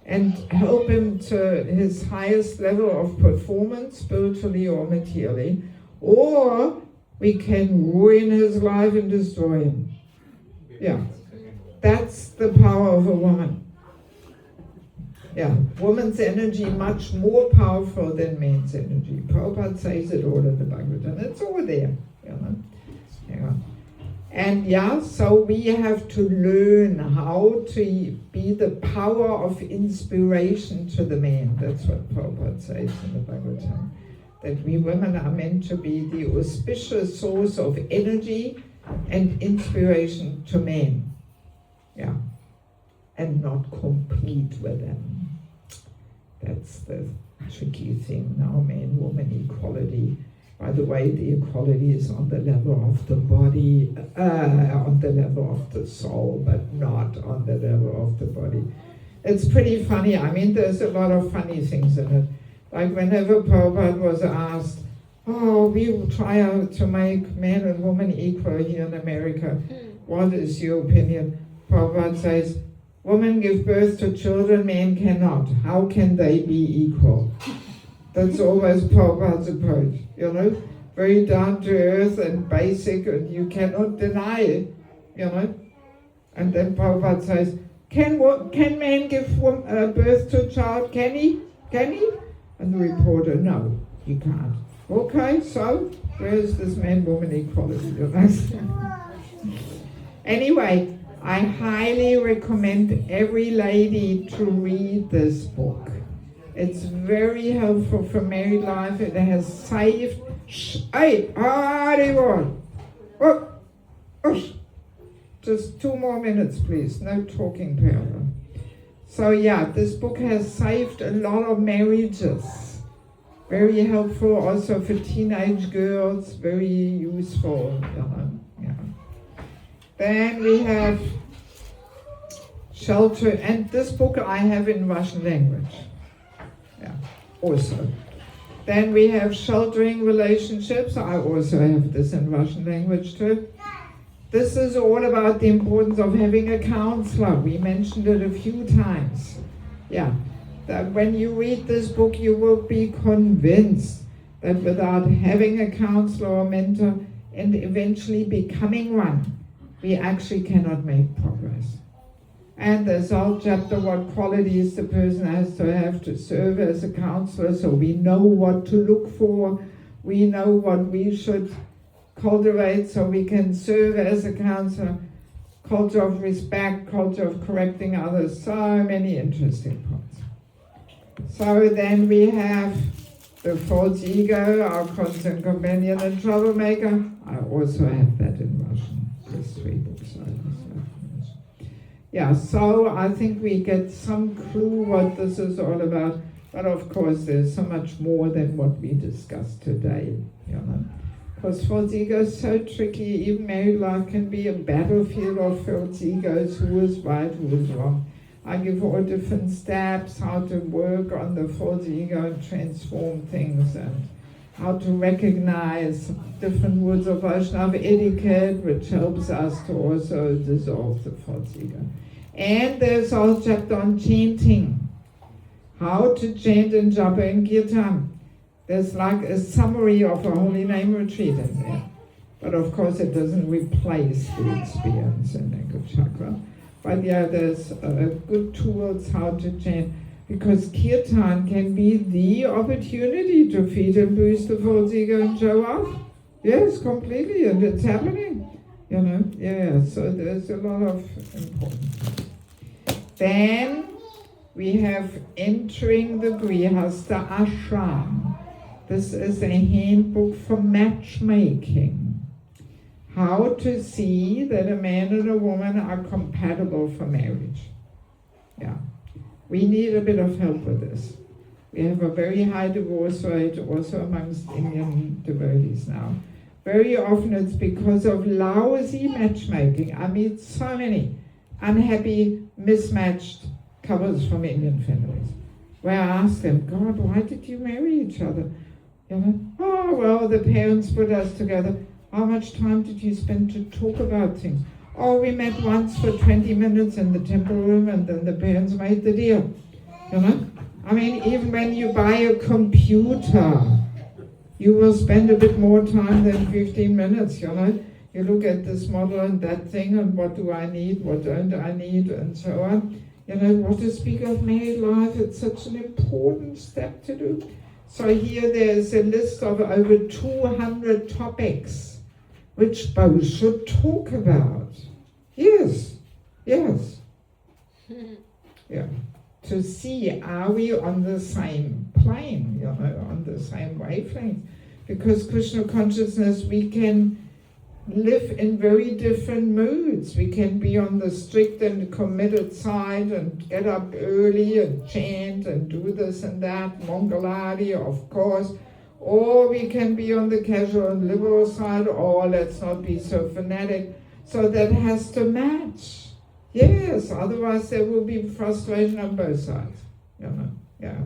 and help him to his highest level of performance, spiritually or materially, or we can ruin his life and destroy him. Yeah, that's the power of a woman. Yeah, woman's energy much more powerful than man's energy. Prabhupada says it all in the Bhagavatam. It's all there, you know. Yeah. And yeah, so we have to learn how to be the power of inspiration to the man. That's what Prabhupada says in the Bhagavatam. that we women are meant to be the auspicious source of energy and inspiration to men. Yeah. And not compete with them. That's the tricky thing now, man-woman equality. By the way, the equality is on the level of the body, on the level of the soul, but not on the level of the body. It's pretty funny. I mean, there's a lot of funny things in it. Like whenever Prabhupada was asked, oh, we will try out to make man and woman equal here in America. What is your opinion? Prabhupada says, women give birth to children, men cannot. How can they be equal? That's always Prabhupada's approach, you know? Very down to earth and basic, and you cannot deny it, you know? And then Prabhupada says, can man give birth to a child? Can he? Can he? And the reporter, no, he can't. Okay, so where's this man-woman equality? You know? Anyway, I highly recommend every lady to read this book. It's very helpful for married life. It has saved. Hey, just 2 more minutes, please. No talking, Perla. So yeah, this book has saved a lot of marriages. Very helpful also for teenage girls. Very useful. Yeah. Then we have Shelter, and this book I have in Russian language. Yeah, also. Then we have Sheltering Relationships. I also have this in Russian language too. This is all about the importance of having a counselor. We mentioned it a few times. Yeah, that when you read this book, you will be convinced that without having a counselor or mentor and eventually becoming one, we actually cannot make progress. And there's a whole chapter what qualities the person has to serve as a counselor, so we know what to look for, we know what we should cultivate so we can serve as a counselor, culture of respect, culture of correcting others, so many interesting points. So then we have the false ego, our constant companion and troublemaker. I also have that in Russian, there's 3 books. Yeah, so I think we get some clue what this is all about, but of course there's so much more than what we discussed today, you know. Because false ego is so tricky, even married life can be a battlefield of false egos, who is right, who is wrong. I give all different steps, how to work on the false ego and transform things, and how to recognize different rules of Vaishnava etiquette, which helps us to also dissolve the false ego. And there's also a chapter on chanting, how to chant in japa and kirtan. There's like a summary of a holy name retreat in there. But of course it doesn't replace the experience in Neka Chakra. But yeah, there's good tools how to chant, because kirtan can be the opportunity to feed and boost the false ego and show off. Yes, completely, and it's happening. You know, yeah, so there's a lot of important. Then we have entering the Grihastha Ashram. This is a handbook for matchmaking. How to see that a man and a woman are compatible for marriage. Yeah, we need a bit of help with this. We have a very high divorce rate also amongst Indian devotees now. Very often it's because of lousy matchmaking. I meet so many unhappy, mismatched couples from Indian families, where I ask them, God, why did you marry each other? You know, oh, well, the parents put us together. How much time did you spend to talk about things? Oh, we met once for 20 minutes in the temple room, and then the parents made the deal. You know? I mean, even when you buy a computer, you will spend a bit more time than 15 minutes, you know? You look at this model and that thing, and what do I need, what don't I need, and so on. You know, what to speak of married life, it's such an important step to do. So here there's a list of over 200 topics which both should talk about. Yes, yes. Yeah. To see, are we on the same plane, you know, on the same wavelength. Because Krishna consciousness, we can live in very different moods. We can be on the strict and committed side and get up early and chant and do this and that, Mangalari, of course. Or we can be on the casual and liberal side, or let's not be so fanatic. So that has to match. Yes, otherwise there will be frustration on both sides. You know, yeah.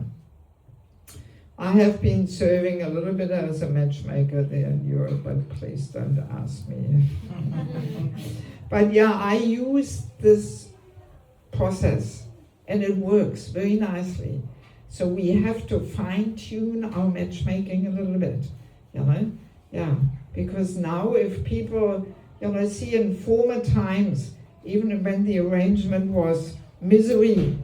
I have been serving a little bit as a matchmaker there in Europe, but please don't ask me. But yeah, I use this process and it works very nicely. So we have to fine-tune our matchmaking a little bit, you know? Yeah, because now if people, you know, see in former times, even when the arrangement was misery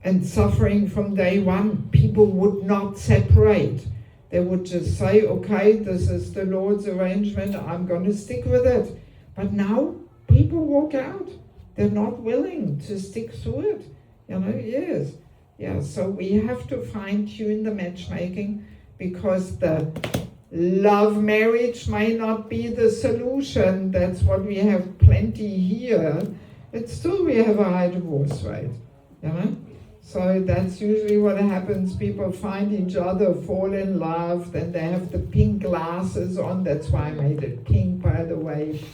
and suffering from day one, people would not separate. They would just say, okay, this is the Lord's arrangement, I'm going to stick with it. But now people walk out. They're not willing to stick through it. You know, yes. Yeah, so we have to fine-tune the matchmaking, because the love marriage may not be the solution. That's what we have plenty here. But still we have a high divorce rate, you know? So that's usually what happens. People find each other, fall in love, then they have the pink glasses on. That's why I made it pink, by the way,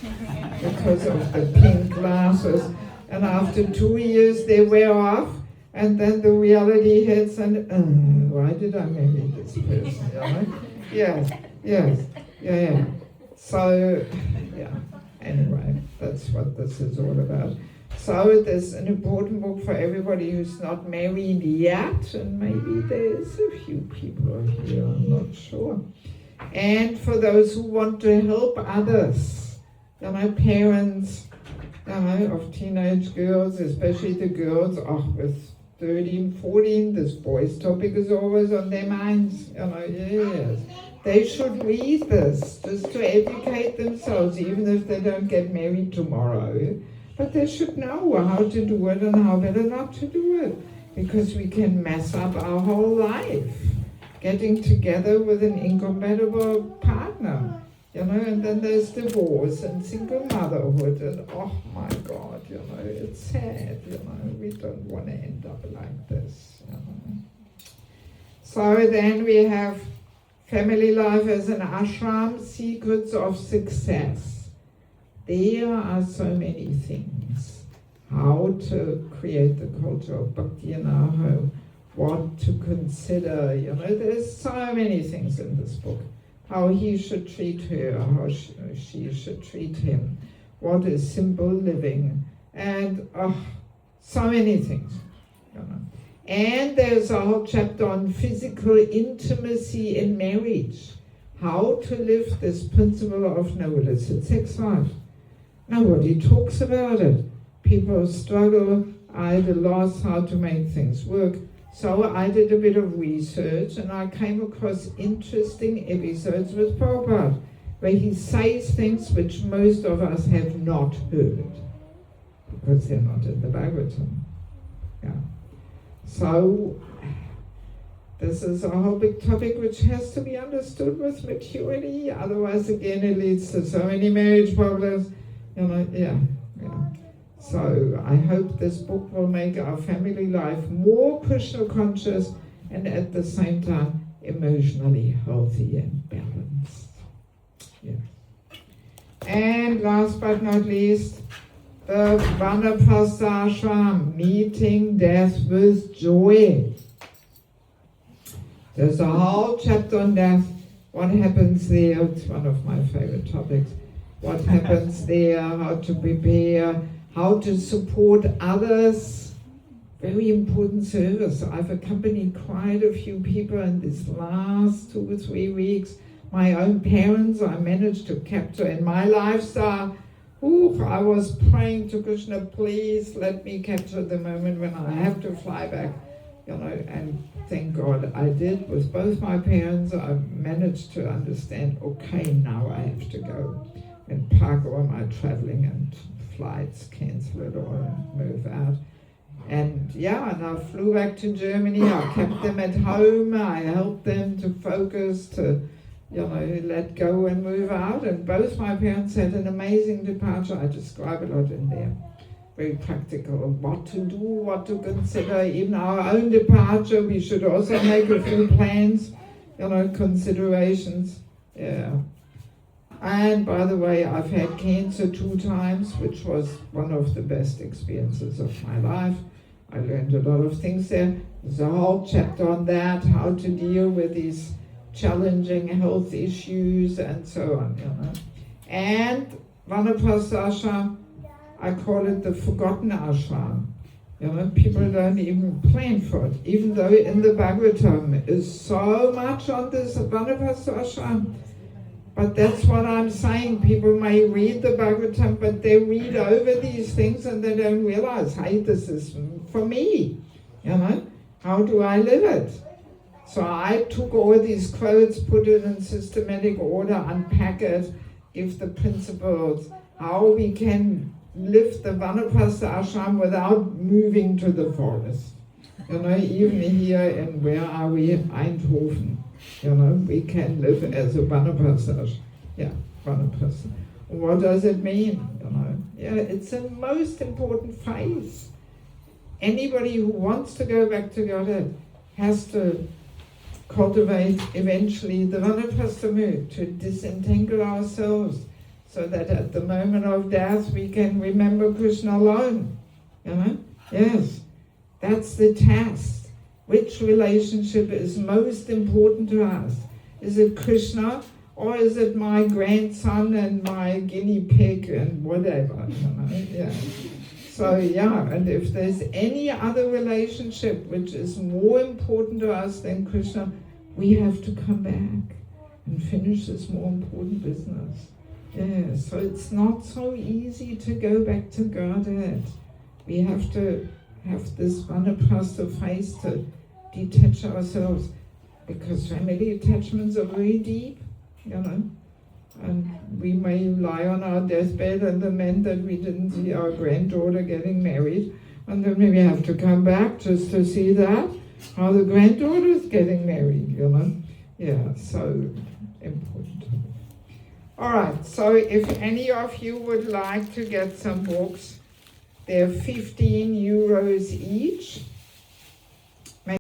because of the pink glasses. And after 2 years they wear off, and then the reality hits, and why did I marry this person? You know? Yes, yeah. So, yeah, anyway, that's what this is all about. So it is an important book for everybody who's not married yet, and maybe there's a few people here, I'm not sure. And for those who want to help others, you know, parents, you know, of teenage girls, especially the girls, with 13, 14, this boys topic is always on their minds, you know, yes. They should read this, just to educate themselves, even if they don't get married tomorrow. But they should know how to do it and how better not to do it, because we can mess up our whole life getting together with an incompatible partner, you know, and then there's divorce and single motherhood, and oh my God, you know, it's sad, you know, we don't want to end up like this, you know. So then we have family life as an ashram, secrets of success. There are so many things. How to create the culture of bhakti in our home, what to consider, you know, there's so many things in this book. How he should treat her, how she should treat him, what is simple living, and so many things, you know. And there's a whole chapter on physical intimacy in marriage, how to live this principle of no illicit sex life. Nobody talks about it. People struggle. I had a loss how to make things work. So I did a bit of research, and I came across interesting episodes with Prabhupada, where he says things which most of us have not heard, because they're not in the Bhagavatam. Yeah. So this is a whole big topic which has to be understood with maturity. Otherwise, again, it leads to so many marriage problems. You know, yeah. So I hope this book will make our family life more Krishna conscious and at the same time emotionally healthy and balanced. Yeah. And last but not least, the Vanaprastha ashram, meeting death with joy. There's a whole chapter on death. What happens there? It's one of my favorite topics. What happens there, how to prepare, how to support others. Very important service. I've accompanied quite a few people in these last 2 or 3 weeks. My own parents, I managed to capture in my lifestyle. I was praying to Krishna, please let me capture the moment when I have to fly back. You know, and thank God I did with both my parents. I managed to understand, okay, now I have to go and park all my traveling and flights, cancel it all and move out. And and I flew back to Germany. I kept them at home. I helped them to focus, to, let go and move out. And both my parents had an amazing departure. I describe a lot in there. Very practical, what to do, what to consider. Even our own departure, we should also make a few plans, considerations. Yeah. And by the way, I've had cancer 2 times, which was one of the best experiences of my life. I learned a lot of things there. There's a whole chapter on that, how to deal with these challenging health issues and so on. And Vanaprastha, I call it the forgotten ashram. People don't even plan for it, even though in the Bhagavatam is so much on this Vanaprastha ashram. But that's what I'm saying. People may read the Bhagavatam, but they read over these things and they don't realize, hey, this is for me. How do I live it? So I took all these quotes, put it in systematic order, unpack it, give the principles, how we can live the Vanaprastha ashram without moving to the forest. Even here in, where are we, Eindhoven. We can live as a Vanaprastha. Yeah, Vanaprastha. What does it mean? It's the most important phase. Anybody who wants to go back to Godhead has to cultivate eventually the Vanaprastha mood, to disentangle ourselves, so that at the moment of death we can remember Krishna alone. Yes, that's the test. Which relationship is most important to us? Is it Krishna, or is it my grandson and my guinea pig and whatever? Yeah. So and if there's any other relationship which is more important to us than Krishna, we have to come back and finish this more important business. Yeah, so it's not so easy to go back to Godhead. We have to have this Vanaprastha phase to detach ourselves, because family attachments are very deep, and we may lie on our deathbed and lament that we didn't see our granddaughter getting married, and then we have to come back just to see that, how the granddaughter is getting married, Yeah, so important. All right, so if any of you would like to get some books, they're 15 euros each.